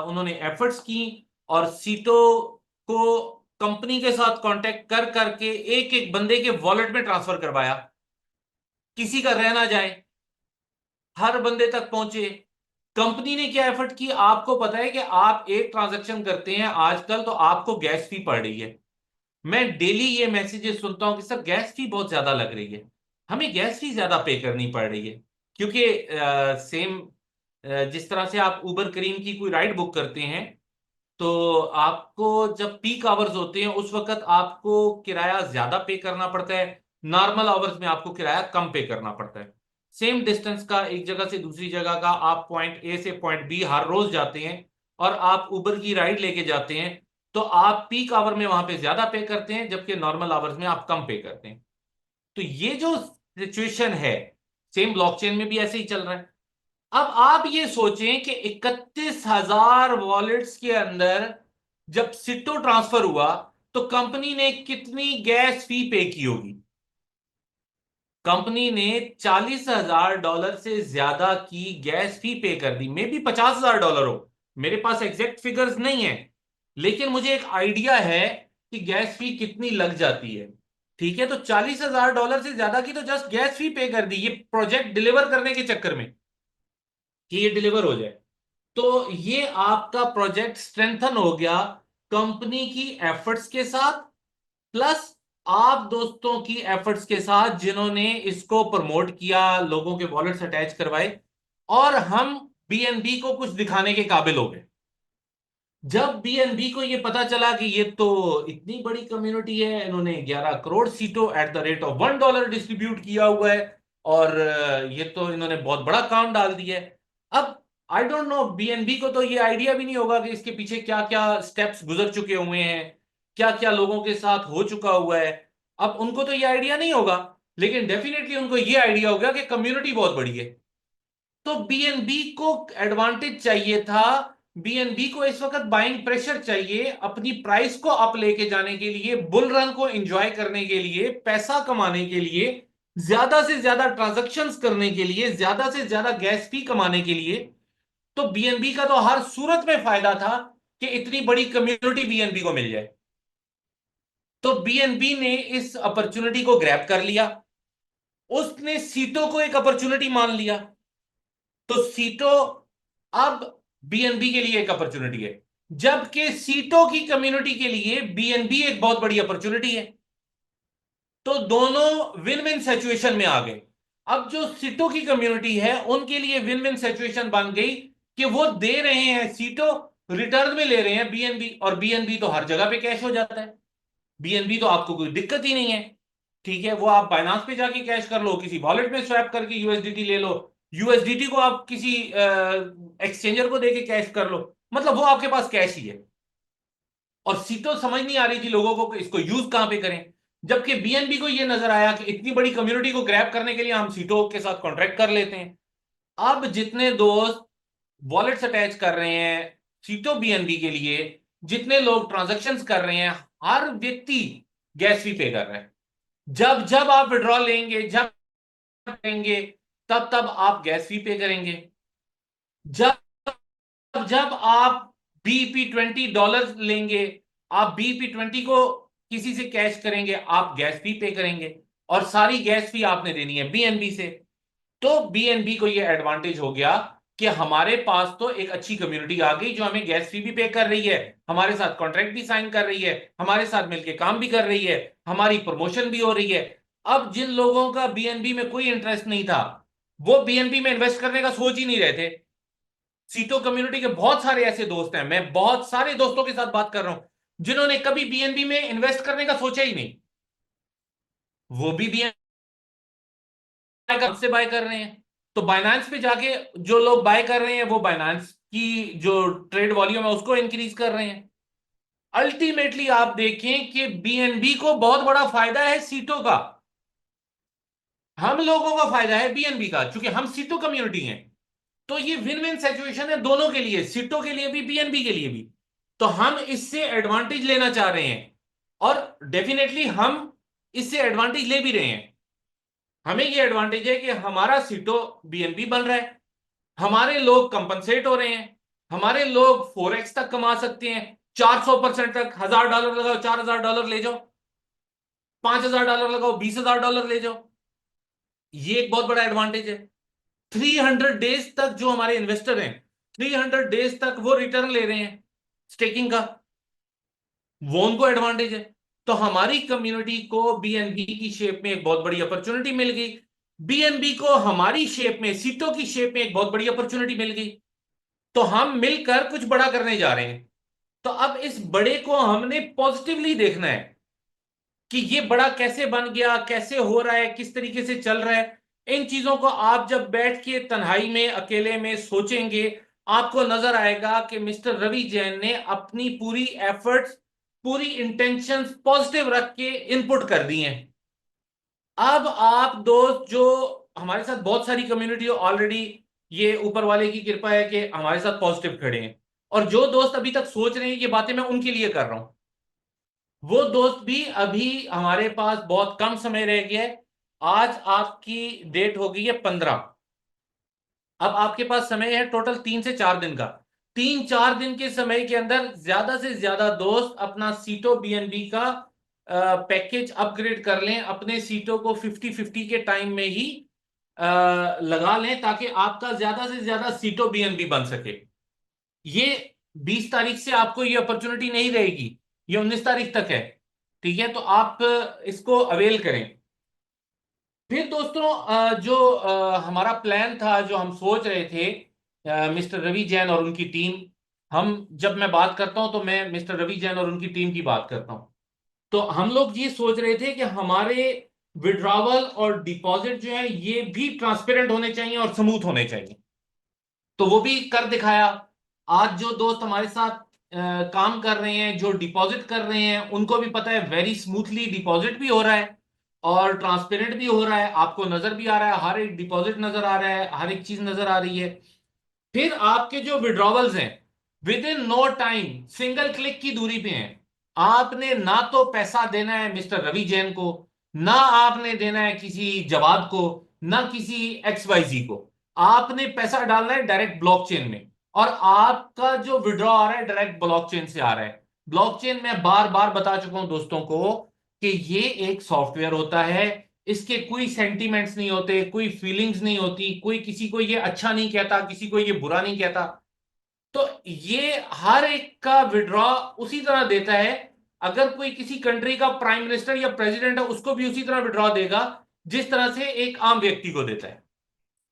उन्होंने एफर्ट्स की और सीटों को कंपनी के साथ कांटेक्ट कर करके एक एक बंदे के वॉलेट में ट्रांसफर करवाया, किसी का रह ना जाए, हर बंदे तक पहुंचे। कंपनी ने क्या एफर्ट की, आपको पता है कि आप एक ट्रांजैक्शन करते हैं आजकल तो आपको गैस फी पड़ रही है। मैं डेली ये मैसेजेस सुनता हूं कि सर गैस फी बहुत ज्यादा लग रही है, हमें गैस फी ज्यादा पे करनी पड़ रही है। क्योंकि सेम जिस तरह से आप उबर करीम की कोई राइड बुक करते हैं, तो आपको जब पीक आवर्स होते हैं उस वक्त आपको किराया ज्यादा पे करना पड़ता है, नॉर्मल आवर्स में आपको किराया कम पे करना पड़ता है। सेम डिस्टेंस का एक जगह से दूसरी जगह का आप पॉइंट ए से पॉइंट बी हर रोज जाते हैं और आप उबर की राइड लेके जाते हैं, तो आप पीक आवर में वहां पे ज्यादा पे करते हैं जबकि नॉर्मल आवर्स में आप कम पे करते हैं। तो ये जो सिचुएशन है, सेम ब्लॉकचेन में भी ऐसे ही चल रहा है। अब आप ये सोचें कि 31,000 वॉलेट्स के अंदर जब सिट्टो ट्रांसफर हुआ तो कंपनी ने कितनी गैस फी पे की होगी। कंपनी ने $40,000 से ज्यादा की गैस फी पे कर दी, मे बी $50,000 हो, मेरे पास एग्जैक्ट फिगर्स नहीं है, लेकिन मुझे एक आइडिया है कि गैस फी कितनी लग जाती है। ठीक है, तो $40,000 से ज्यादा की तो जस्ट गैस फी पे कर दी ये प्रोजेक्ट डिलीवर करने के चक्कर में, कि ये डिलीवर हो जाए। तो ये आपका प्रोजेक्ट स्ट्रेंथन हो गया कंपनी की एफर्ट्स के साथ, प्लस आप दोस्तों की एफर्ट्स के साथ जिन्होंने इसको प्रमोट किया, लोगों के वॉलेट्स अटैच करवाए, और हम बीएनबी को कुछ दिखाने के काबिल हो गए। जब बीएनबी को ये पता चला कि ये तो इतनी बड़ी कम्युनिटी है, इन्होंने 11 करोड़ सीटों at the rate of $1 distribute किया हुआ है, और ये तो इन्होंने बहुत बड़ा काम डाल दिया है। अब आई डोंट नो, बीएनबी को तो ये आइडिया भी नहीं होगा कि इसके पीछे क्या क्या स्टेप्स गुजर चुके हुए हैं, क्या क्या लोगों के साथ हो चुका हुआ है। अब उनको तो ये आइडिया नहीं होगा, लेकिन डेफिनेटली उनको ये आइडिया होगा कि कम्युनिटी बहुत बड़ी है। तो बीएनबी को एडवांटेज चाहिए था, बीएनबी को इस वक्त बाइंग प्रेशर चाहिए अपनी प्राइस को अप लेके जाने के लिए, बुल रन को एंजॉय करने के लिए, पैसा कमाने के लिए, ज्यादा से ज्यादा ट्रांजैक्शंस करने के लिए, ज्यादा से ज्यादा गैस फी कमाने के लिए। तो बीएनबी का तो हर सूरत में फायदा था कि इतनी बड़ी कम्युनिटी बीएनबी को मिल जाए। तो बीएनबी ने इस अपॉर्चुनिटी को ग्रैब कर लिया, उसने सीटों को एक अपॉर्चुनिटी मान लिया। तो सीटों अब बीएनबी के लिए एक अपॉर्चुनिटी है, जबकि सीटों की कम्युनिटी के लिए बीएनबी एक बहुत बड़ी अपॉर्चुनिटी है। तो दोनों विन विन सिचुएशन में आ गए। अब जो सीटों की कम्युनिटी है उनके लिए विन विन सिचुएशन बन गई कि वो दे रहे हैं सीटों, रिटर्न में ले रहे हैं बीएनबी, और बीएनबी तो हर जगह पे कैश हो जाता है। बीएनबी तो आपको कोई दिक्कत ही नहीं है। ठीक है, वो आप बाइनांस पे जाके कैश कर लो, किसी वॉलेट में स्वैप करके यूएसडीटी ले लो, यूएसडीटी को आप किसी एक्सचेंजर को देके कैश कर लो, मतलब वो आपके पास कैश ही है। और सीटों समझ नहीं आ रही थी लोगों को कि इसको यूज कहां पे करें, जबकि बीएनबी को ये नजर आया कि इतनी बड़ी कम्युनिटी को ग्रैब करने के लिए हम सीटों के साथ कॉन्ट्रैक्ट कर लेते हैं। अब जितने दोस्त वॉलेट्स अटैच कर रहे हैं सीटों बीएनबी के लिए, जितने लोग ट्रांजैक्शंस कर रहे हैं, हर व्यक्ति गैस फी पे कर रहा है। जब जब आप विड्रॉल लेंगे, जब करेंगे तब तब आप गैस फी पे करेंगे। जब जब आप BP20 लेंगे, आप BP20 को किसी से कैश करेंगे, आप गैस फी पे करेंगे, और सारी गैस फी आपने देनी है बीएनबी से। तो बीएनबी को ये एडवांटेज हो गया कि हमारे पास तो एक अच्छी कम्युनिटी आ गई जो हमें गैस फी भी पे कर रही है, हमारे साथ कॉन्ट्रैक्ट भी साइन कर रही है, हमारे साथ मिलकर काम भी कर रही है, हमारी प्रमोशन भी हो रही है। अब जिन लोगों का बीएनबी में कोई इंटरेस्ट नहीं था, वो बीएनबी में इन्वेस्ट करने का सोच ही नहीं रहे थे। सीटो कम्युनिटी के बहुत सारे ऐसे दोस्त हैं, मैं बहुत सारे दोस्तों के साथ बात कर रहा हूं जिन्होंने कभी बीएनबी में इन्वेस्ट करने का सोचा ही नहीं। वो भी कब से बाय कर रहे हैं। तो बाइनांस पे जाके जो लोग बाय कर रहे हैं वो बाइनांस की जो ट्रेड वॉल्यूम है उसको इंक्रीज कर रहे हैं। अल्टीमेटली आप देखें कि बीएनबी को बहुत बड़ा फायदा है सीटो का, हम लोगों का फायदा है बीएनबी का, क्योंकि हम सीटो कम्युनिटी हैं। तो ये विन विन सिचुएशन है दोनों के लिए, सीटो के लिए भी बीएनबी के लिए भी। तो हम इससे एडवांटेज लेना चाह रहे हैं, और डेफिनेटली हम इससे एडवांटेज ले भी रहे हैं। हमें ये एडवांटेज है कि हमारा सीटो बीएनबी बन रहा है, हमारे लोग कंपनसेट हो रहे हैं, हमारे लोग 4x तक कमा सकते हैं, 400% तक। $1000 लगाओ, $4000 ले जाओ, $5000 लगाओ, $20000 ले जाओ। ये एक बहुत बड़ा एडवांटेज है। 300 डेज तक जो हमारे इन्वेस्टर हैं, 300 डेज तक वो रिटर्न ले रहे हैं स्टेकिंग का, वो उनको एडवांटेज है। तो हमारी कम्युनिटी को बीएनबी की शेप में एक बहुत बड़ी अपॉर्चुनिटी मिल गई, बीएनबी को हमारी शेप में, सीटों की शेप में एक बहुत बड़ी अपॉर्चुनिटी मिल गई। तो हम मिलकर कुछ बड़ा करने जा रहे हैं। तो अब इस बड़े को हमने पॉजिटिवली देखना है कि ये बड़ा कैसे बन गया, कैसे हो रहा है, किस तरीके से चल रहा है। इन चीजों को आप जब बैठ के तन्हाई में अकेले में सोचेंगे, आपको नजर आएगा कि मिस्टर रवि जैन ने अपनी पूरी एफर्ट्स, पूरी इंटेंशंस पॉजिटिव रख के इनपुट कर दी हैं। अब आप दोस्त जो हमारे साथ, बहुत सारी कम्युनिटी ऑलरेडी, ये ऊपर वाले की कृपा है कि हमारे साथ पॉजिटिव खड़े हैं, और जो दोस्त अभी तक सोच रहे हैं ये बातें, मैं उनके लिए कर रहा हूं। वो दोस्त भी, अभी हमारे पास बहुत कम समय रह गया है। आज आपकी डेट हो गई है 15। अब आपके पास समय है टोटल 3 से 4 दिन का। 3-4 दिन के समय के अंदर ज्यादा से ज्यादा दोस्त अपना सीटो बीएनबी का पैकेज अपग्रेड कर लें, अपने सीटों को 50-50 के टाइम में ही लगा लें, ताकि आपका ज्यादा से ज्यादा सीटो बीएनबी बन सके। ये 20 तारीख से आपको ये अपॉर्चुनिटी नहीं रहेगी, ये 19 तारीख तक है। ठीक है, तो आप इसको अवेल करें। फिर दोस्तों, जो हमारा प्लान था, जो हम सोच रहे थे, मिस्टर रवि जैन और उनकी टीम, हम जब मैं बात करता हूं तो मैं मिस्टर रवि जैन और उनकी टीम की बात करता हूं। तो हम लोग ये सोच रहे थे कि हमारे विड्रॉवल और डिपॉजिट जो है ये भी ट्रांसपेरेंट होने चाहिए और स्मूथ होने चाहिए। तो वो भी कर दिखाया। आज जो दोस्त हमारे साथ काम कर रहे हैं, जो डिपॉजिट कर रहे हैं, उनको भी पता है वेरी स्मूथली डिपॉजिट भी हो रहा है और ट्रांसपेरेंट भी हो रहा है। आपको नजर भी आ रहा है, हर एक डिपॉजिट नजर आ रहा है, हर एक चीज नजर आ रही है। फिर आपके जो विड्रॉवल्स हैं, within no time, single click की दूरी पे हैं। आपने ना तो पैसा देना है मिस्टर रवि जैन को, ना आपने देना है किसी जवाब को, ना किसी XYZ को। आपने पैसा डालना है डायरेक्ट ब्लॉकचेन में, और आपका जो विड्रॉ आ रहा है डायरेक्ट ब्लॉकचेन से आ रहा है। ब्लॉकचेन मैं बार बार बता चुका हूं दोस्तों को कि ये एक सॉफ्टवेयर होता है, इसके कोई सेंटीमेंट्स नहीं होते, कोई फीलिंग्स नहीं होती, कोई किसी को ये अच्छा नहीं कहता, किसी को ये बुरा नहीं कहता। तो ये हर एक का विड्रॉ उसी तरह देता है। अगर कोई किसी कंट्री का प्राइम मिनिस्टर या प्रेसिडेंट है, उसको भी उसी तरह विड्रॉ देगा जिस तरह से एक आम व्यक्ति को देता है।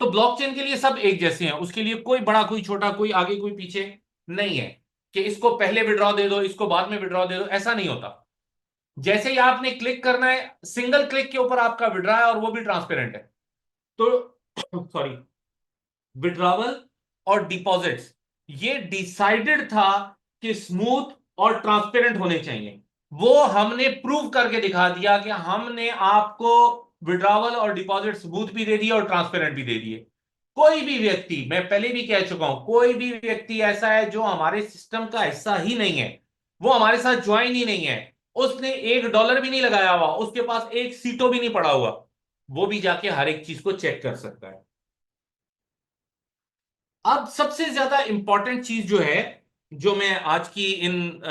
तो ब्लॉकचेन के लिए सब एक जैसे हैं, उसके लिए कोई बड़ा कोई छोटा, कोई आगे कोई पीछे नहीं है कि इसको पहले विड्रॉ दे दो, इसको बाद में विड्रॉ दे दो, ऐसा नहीं होता। जैसे ही आपने क्लिक करना है, सिंगल क्लिक के ऊपर आपका विड्रॉ है, और वो भी ट्रांसपेरेंट है। तो सॉरी, विड्रॉवल और डिपॉजिट्स ये डिसाइडेड था कि स्मूथ और ट्रांसपेरेंट होने चाहिए। वो हमने प्रूव करके दिखा दिया कि हमने आपको विड्रॉवल और डिपॉजिट स्मूथ भी दे दिए और ट्रांसपेरेंट भी दे दिए। कोई भी व्यक्ति, मैं पहले भी कह चुका हूं, कोई भी व्यक्ति ऐसा है जो हमारे सिस्टम का हिस्सा ही नहीं है, वो हमारे साथ ज्वाइन ही नहीं है, उसने $1 भी नहीं लगाया हुआ, उसके पास एक सीटो भी नहीं पड़ा हुआ, वो भी जाके हर एक चीज को चेक कर सकता है। अब सबसे ज्यादा इंपॉर्टेंट चीज जो है, जो मैं आज की इन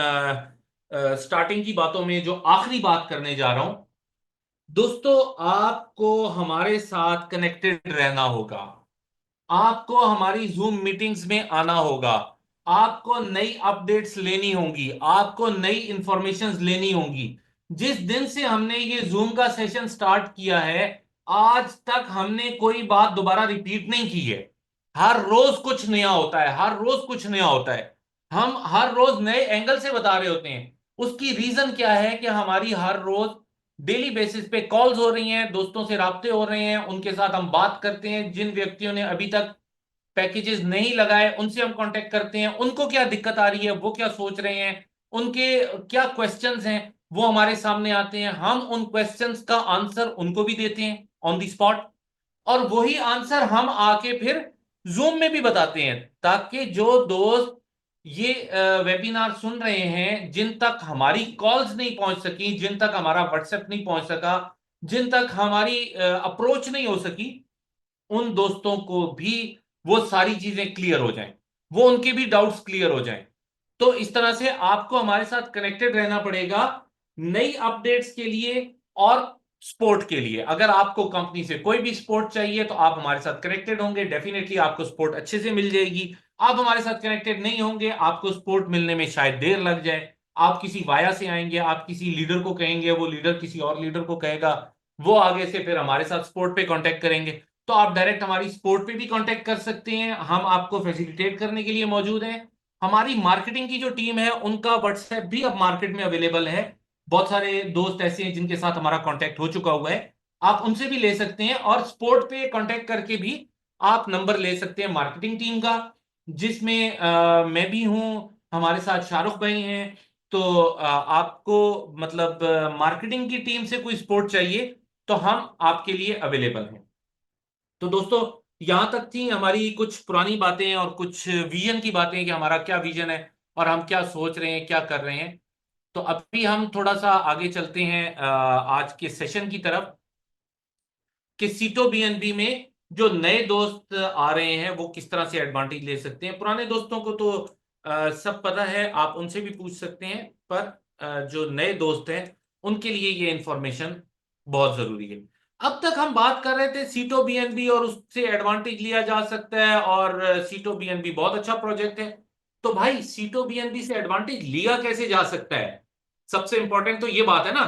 स्टार्टिंग की बातों में जो आखिरी बात करने जा रहा हूं, दोस्तों, आपको हमारे साथ कनेक्टेड रहना होगा। आपको हमारी जूम मीटिंग्स में आना होगा। आपको नई अपडेट्स लेनी होंगी, आपको नई इंफॉर्मेशंस लेनी होंगी। जिस दिन से हमने ये जूम का सेशन स्टार्ट किया है, आज तक हमने कोई बात दोबारा रिपीट नहीं की है। हर रोज कुछ नया होता है, हर रोज कुछ नया होता है। हम हर रोज नए एंगल से बता रहे होते हैं। उसकी रीजन क्या है कि हमारी हर रोज डेली बेसिस पे कॉल्स हो रही हैं, दोस्तों से राब्ते हो रहे हैं, उनके साथ हम बात करते हैं। जिन व्यक्तियों ने अभी तक पैकेजेस नहीं लगाए उनसे हम कांटेक्ट करते हैं, उनको क्या दिक्कत आ रही है, वो क्या सोच रहे हैं, उनके क्या क्वेश्चंस हैं, वो हमारे सामने आते हैं। हम उन क्वेश्चंस का आंसर उनको भी देते हैं ऑन द स्पॉट, और वही आंसर हम आके फिर जूम में भी बताते हैं, ताकि जो दोस्त ये वेबिनार सुन रहे हैं, जिन तक हमारी कॉल्स नहीं पहुंच सकी, जिन तक हमारा व्हाट्सएप नहीं पहुंच सका, जिन तक हमारी अप्रोच नहीं हो सकी, उन दोस्तों को भी वो सारी चीजें क्लियर हो जाएं, वो उनके भी डाउट्स क्लियर हो जाएं। तो इस तरह से आपको हमारे साथ कनेक्टेड रहना पड़ेगा, नई अपडेट्स के लिए और स्पोर्ट के लिए। अगर आपको कंपनी से कोई भी सपोर्ट चाहिए तो आप हमारे साथ कनेक्टेड होंगे, डेफिनेटली आपको सपोर्ट अच्छे से मिल जाएगी। आप हमारे साथ कनेक्टेड नहीं होंगे, आपको सपोर्ट मिलने में शायद देर लग जाए। आप किसी वाया से आएंगे, आप किसी लीडर को कहेंगे, वो लीडर किसी और लीडर को कहेगा, वो आगे से फिर हमारे साथ सपोर्ट पे कांटेक्ट करेंगे। तो आप डायरेक्ट हमारी सपोर्ट पे भी कांटेक्ट कर सकते हैं, हम आपको फैसिलिटेट करने के लिए मौजूद हैं। हमारी मार्केटिंग की जो टीम है उनका व्हाट्सएप भी अब मार्केट में अवेलेबल है। बहुत सारे दोस्त ऐसे हैं जिनके साथ हमारा कांटेक्ट हो चुका हुआ है, आप उनसे भी ले सकते हैं। और सपोर्ट पे कांटेक्ट करके भी आप नंबर ले सकते हैं मार्केटिंग टीम का, जिसमें मैं भी हूं, हमारे साथ शाहरुख भाई हैं। तो आपको मतलब मार्केटिंग की टीम से कोई सपोर्ट चाहिए तो हम आपके लिए अवेलेबल हैं। तो दोस्तों, यहां तक थी हमारी कुछ पुरानी बातें और कुछ विजन की बातें कि हमारा क्या विजन है और हम क्या सोच रहे हैं, क्या कर रहे हैं। तो अभी हम थोड़ा सा आगे चलते हैं आज के सेशन की तरफ, कि सीटो बीएनबी में जो नए दोस्त आ रहे हैं वो किस तरह से एडवांटेज ले सकते हैं। पुराने दोस्तों को तो सब पता है, आप उनसे भी पूछ सकते हैं, पर जो नए दोस्त हैं उनके लिए ये इंफॉर्मेशन बहुत जरूरी है। अब तक हम बात कर रहे थे सीटो बीएनबी और उससे एडवांटेज लिया जा सकता है, और सीटो बीएनबी बहुत अच्छा प्रोजेक्ट है। तो भाई, सीटो बीएनबी से एडवांटेज लिया कैसे जा सकता है? सबसे इंपॉर्टेंट तो ये बात है ना,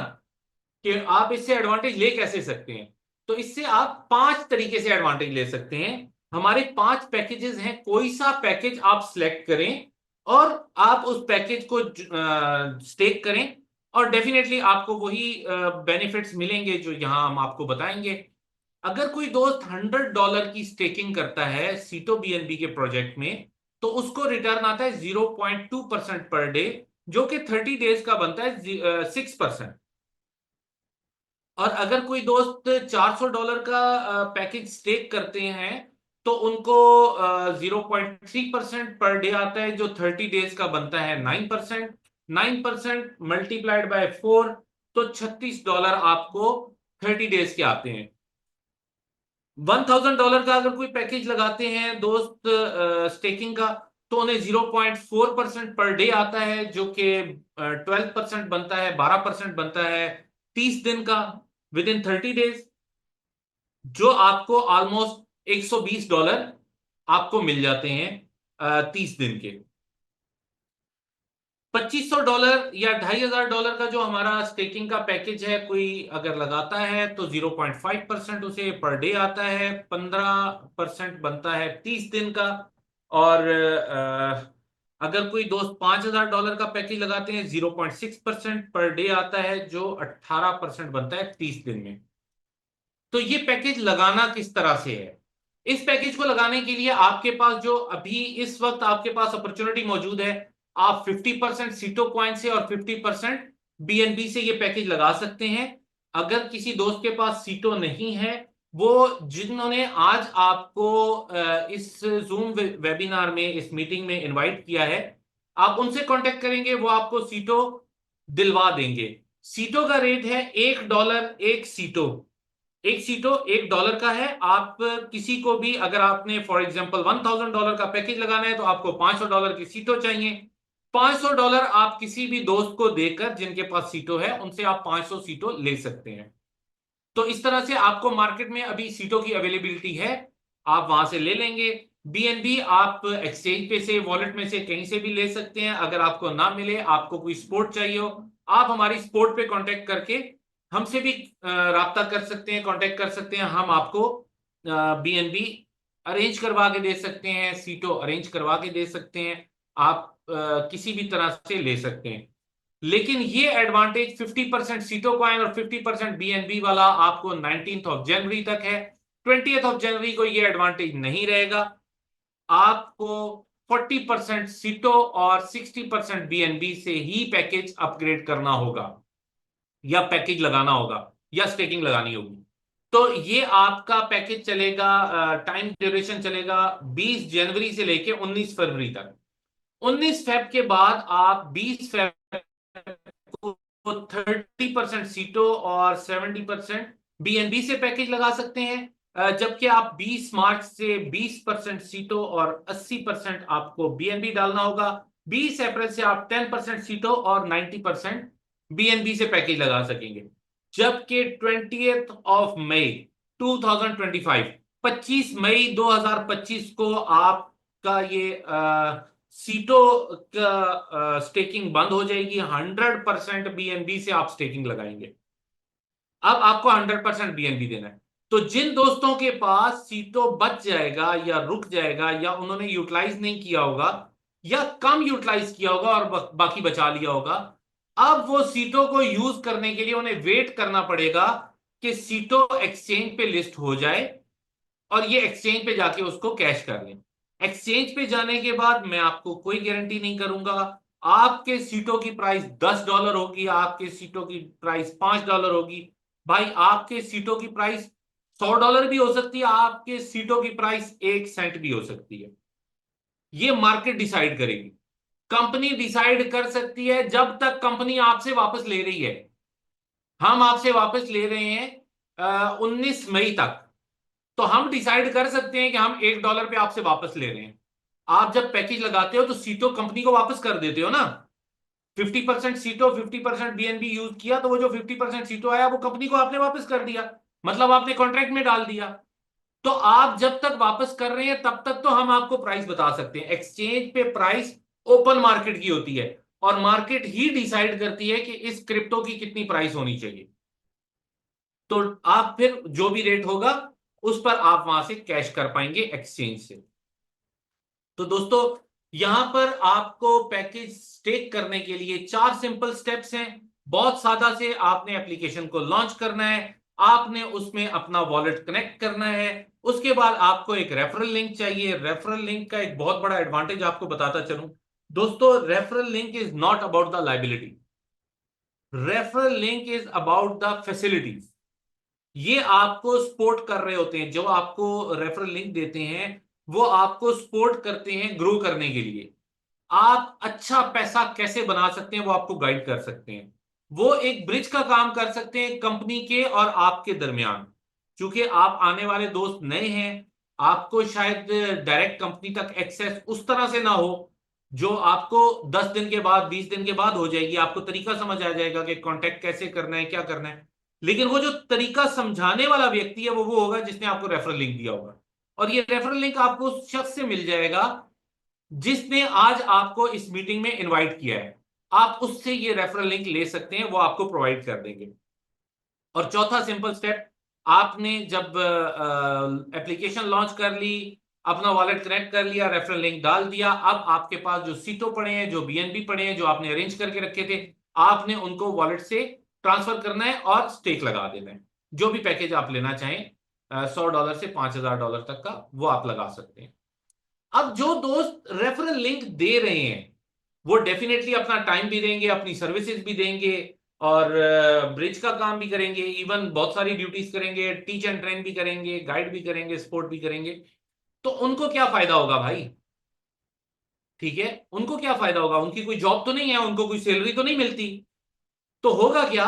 कि आप इससे एडवांटेज ले कैसे सकते हैं। तो इससे आप 5 तरीके से एडवांटेज ले सकते हैं। हमारे 5 पैकेजेस हैं, कोई सा पैकेज आप सिलेक्ट करें और आप उस पैकेज को स्टेक करें, और डेफिनेटली आपको वही बेनिफिट्स मिलेंगे जो यहां हम आपको बताएंगे। अगर कोई दोस्त $100 की स्टेकिंग करता है सीटो बीएनबी के प्रोजेक्ट में, तो उसको रिटर्न आता है 0.2% पर डे, जो कि 30 डेज का बनता है 6%। और अगर कोई दोस्त $400 का पैकेज स्टेक करते हैं, तो उनको 0.3% पर डे आता है, जो 30 डेज का बनता है 9%। 9% मल्टीप्लाइड बाय 4, तो $36 आपको 30 डेज के आते हैं। $1000 का अगर कोई पैकेज लगाते हैं दोस्त स्टेकिंग का, तो उन्हें 0.4% पर डे आता है, जो कि 12% बनता है, 12% बनता है 30 दिन का, विद इन 30 डेज, जो आपको ऑलमोस्ट $120 आपको मिल जाते हैं 30 दिन के। $2500 या $2500 का जो हमारा स्टेकिंग का पैकेज है, कोई अगर लगाता है तो 0.5% उसे पर डे आता है, 15% बनता है 30 दिन का। और अगर कोई दोस्त $5000 का पैकेज लगाते हैं, 0.6% पर डे आता है, जो 18% बनता है 30 दिन में। तो ये पैकेज लगाना किस तरह से है? इस पैकेज को लगाने के लिए आपके पास जो अभी इस वक्त आपके पास अपॉर्चुनिटी मौजूद है, आप 50% सीटो कॉइन से और 50% बीएनबी से ये पैकेज लगा सकते हैं। अगर किसी दोस्त के पास सीटो नहीं है, वो जिन्होंने आज आपको इस जूम वेबिनार में, इस मीटिंग में इनवाइट किया है, आप उनसे कांटेक्ट करेंगे, वो आपको सीटो दिलवा देंगे। सीटो का रेट है $1 एक सीटो। एक सीटो $1 का है। आप किसी को भी, अगर आपने फॉर एग्जांपल $1000 का पैकेज लगाना है तो आपको $500 की सीटो चाहिए। $500 आप किसी भी दोस्त को देकर जिनके पास सीटो है उनसे आप 500 सीटो ले सकते हैं। तो इस तरह से आपको मार्केट में अभी सीटों की अवेलेबिलिटी है, आप वहां से ले लेंगे। बीएनबी आप एक्सचेंज पे से, वॉलेट में से, कहीं से भी ले सकते हैं। अगर आपको ना मिले, आपको कोई सपोर्ट चाहिए हो, आप हमारी सपोर्ट पे कांटेक्ट करके हमसे भी राब्ता कर सकते हैं, कांटेक्ट कर सकते हैं। हम आपको बीएनबी अरेंज करवा के दे सकते हैं, सीटों अरेंज करवा के दे सकते हैं। आप किसी भी तरह से ले सकते हैं। लेकिन ये एडवांटेज 50% सीटों कॉइन और 50% बीएनबी वाला आपको 19 जनवरी तक है। 20 जनवरी को ये एडवांटेज नहीं रहेगा। आपको 40% सीटों और 60% बीएनबी से ही पैकेज अपग्रेड करना होगा, या पैकेज लगाना होगा, या स्टेकिंग लगानी होगी। तो ये आपका पैकेज चलेगा, टाइम ड्यूरेशन चलेगा 20 जनवरी से लेके 19 फरवरी तक। 19 फेब के बाद आप 20 फेब को 30% सीटों और 70% बीएनबी से पैकेज लगा सकते हैं। जबकि आप 20 मार्च से 20% सीटों और 80% आपको बीएनबी डालना होगा। 20 अप्रैल से आप 10% सीटों और 90% बीएनबी से पैकेज लगा सकेंगे। जबकि 20 मई 2025, 25 मई 2025 को आपका ये सीटों का स्टेकिंग बंद हो जाएगी। 100% बीएनबी से आप स्टेकिंग लगाएंगे। अब आपको 100% बीएनबी देना है। तो जिन दोस्तों के पास सीटों बच जाएगा या रुक जाएगा, या उन्होंने यूटिलाइज नहीं किया होगा, या कम यूटिलाइज किया होगा और बाकी बचा लिया होगा, अब वो सीटों को यूज करने के लिए उन्हें वेट करना पड़ेगा कि सीटों एक्सचेंज पे लिस्ट हो जाए और ये एक्सचेंज पे जाके उसको कैश कर लें। एक्सचेंज पे जाने के बाद मैं आपको कोई गारंटी नहीं करूंगा आपके सीटों की प्राइस $10 होगी, आपके सीटों की प्राइस $5 होगी। भाई आपके सीटों की प्राइस $100 भी हो सकती है, आपके सीटों की प्राइस 1 सेंट भी हो सकती है। ये मार्केट डिसाइड करेगी। कंपनी डिसाइड कर सकती है जब तक कंपनी आपसे वापस ले रही है। हम आपसे वापस ले रहे हैं 19 मई तक, तो हम डिसाइड कर सकते हैं कि हम $1 पे आपसे वापस ले रहे हैं। आप जब पैकेज लगाते हो तो सीटों कंपनी को वापस कर देते हो ना। 50% सीटों, 50% बीएनबी यूज किया, तो वो जो 50% सीटों आया वो कंपनी को आपने वापस कर दिया, मतलब आपने कॉन्ट्रैक्ट में डाल दिया। तो आप जब तक वापस कर रहे हैं तब तक तो हम आपको प्राइस बता सकते हैं। एक्सचेंज पे प्राइस ओपन मार्केट की होती है, और मार्केट ही डिसाइड करती है कि इस क्रिप्टो की कितनी प्राइस होनी चाहिए। तो आप फिर जो भी रेट होगा उस पर आप वहां से कैश कर पाएंगे एक्सचेंज से। तो दोस्तों, यहां पर आपको पैकेज स्टेक करने के लिए 4 सिंपल स्टेप्स हैं। बहुत सादा से आपने एप्लीकेशन को लॉन्च करना है, आपने उसमें अपना वॉलेट कनेक्ट करना है, उसके बाद आपको एक रेफरल लिंक चाहिए। रेफरल लिंक का एक बहुत बड़ा एडवांटेज आपको बताता चलूं दोस्तों, referral link is not about the liability, referral link is about the facilities. ये आपको सपोर्ट कर रहे होते हैं, जो आपको रेफरल लिंक देते हैं वो आपको सपोर्ट करते हैं ग्रो करने के लिए। आप अच्छा पैसा कैसे बना सकते हैं वो आपको गाइड कर सकते हैं। वो एक ब्रिज का काम कर सकते हैं कंपनी के और आपके दरमियान। क्योंकि आप आने वाले दोस्त नए हैं, आपको शायद डायरेक्ट कंपनी तक एक्सेस उस तरह से ना हो जो आपको 10 दिन के बाद, 20 दिन के बाद हो जाएगी। आपको तरीका समझ आ जाएगा कि कांटेक्ट कैसे करना है, क्या करना है। लेकिन वो जो तरीका समझाने वाला व्यक्ति है वो होगा जिसने आपको रेफरल लिंक दिया होगा। और ये रेफरल लिंक आपको उस शख्स से मिल जाएगा जिसने आज आपको इस मीटिंग में इनवाइट किया है। आप उससे ये रेफरल लिंक ले सकते हैं, वो आपको प्रोवाइड कर देंगे। और चौथा सिंपल स्टेप, आपने जब एप्लीकेशन लॉन्च कर ली, अपना वॉलेट कनेक्ट कर लिया, रेफरल लिंक डाल दिया, अब आपके पास जो सीटों पड़े हैं, जो बीएनबी पड़े हैं, जो आपने अरेंज करके रखे थे, आपने उनको वॉलेट से ट्रांसफर करना है और स्टेक लगा देना है। जो भी पैकेज आप लेना चाहें, $100 से $5000 तक का, वो आप लगा सकते हैं। अब जो दोस्त रेफरल लिंक दे रहे हैं वो डेफिनेटली अपना टाइम भी देंगे, अपनी सर्विसेज भी देंगे, और ब्रिज का काम भी करेंगे, इवन बहुत सारी ड्यूटीज करेंगे, टीच एंड ट्रेन भी करेंगे, गाइड भी करेंगे, सपोर्ट भी करेंगे। तो उनको क्या फायदा होगा भाई? ठीक है, उनको क्या फायदा होगा? उनकी कोई जॉब तो नहीं है, उनको कोई सैलरी तो नहीं मिलती। तो होगा क्या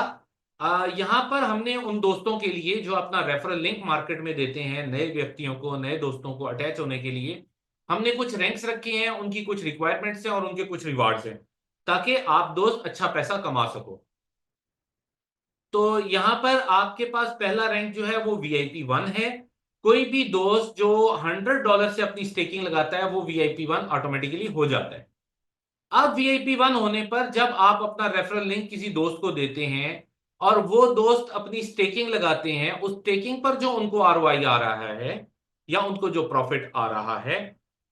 यहाँ पर हमने उन दोस्तों के लिए जो अपना रेफरल लिंक मार्केट में देते हैं, नए व्यक्तियों को, नए दोस्तों को अटैच होने के लिए, हमने कुछ रैंक्स रखे हैं, उनकी कुछ रिक्वायरमेंट्स हैं और उनके कुछ रिवार्ड्स हैं, ताकि आप दोस्त अच्छा पैसा कमा सको। तो यहां पर आपके पास पहला रैंक जो है वो VIP 1 है। कोई भी दोस्त जो $100 से अपनी स्टेकिंग लगाता है वो VIP 1 ऑटोमेटिकली हो जाता है। अब VIP 1 होने पर जब आप अपना रेफरल लिंक किसी दोस्त को देते हैं और वो दोस्त अपनी स्टेकिंग लगाते हैं, उस स्टेकिंग पर जो उनको ROI आ रहा है या उनको जो प्रॉफिट आ रहा है,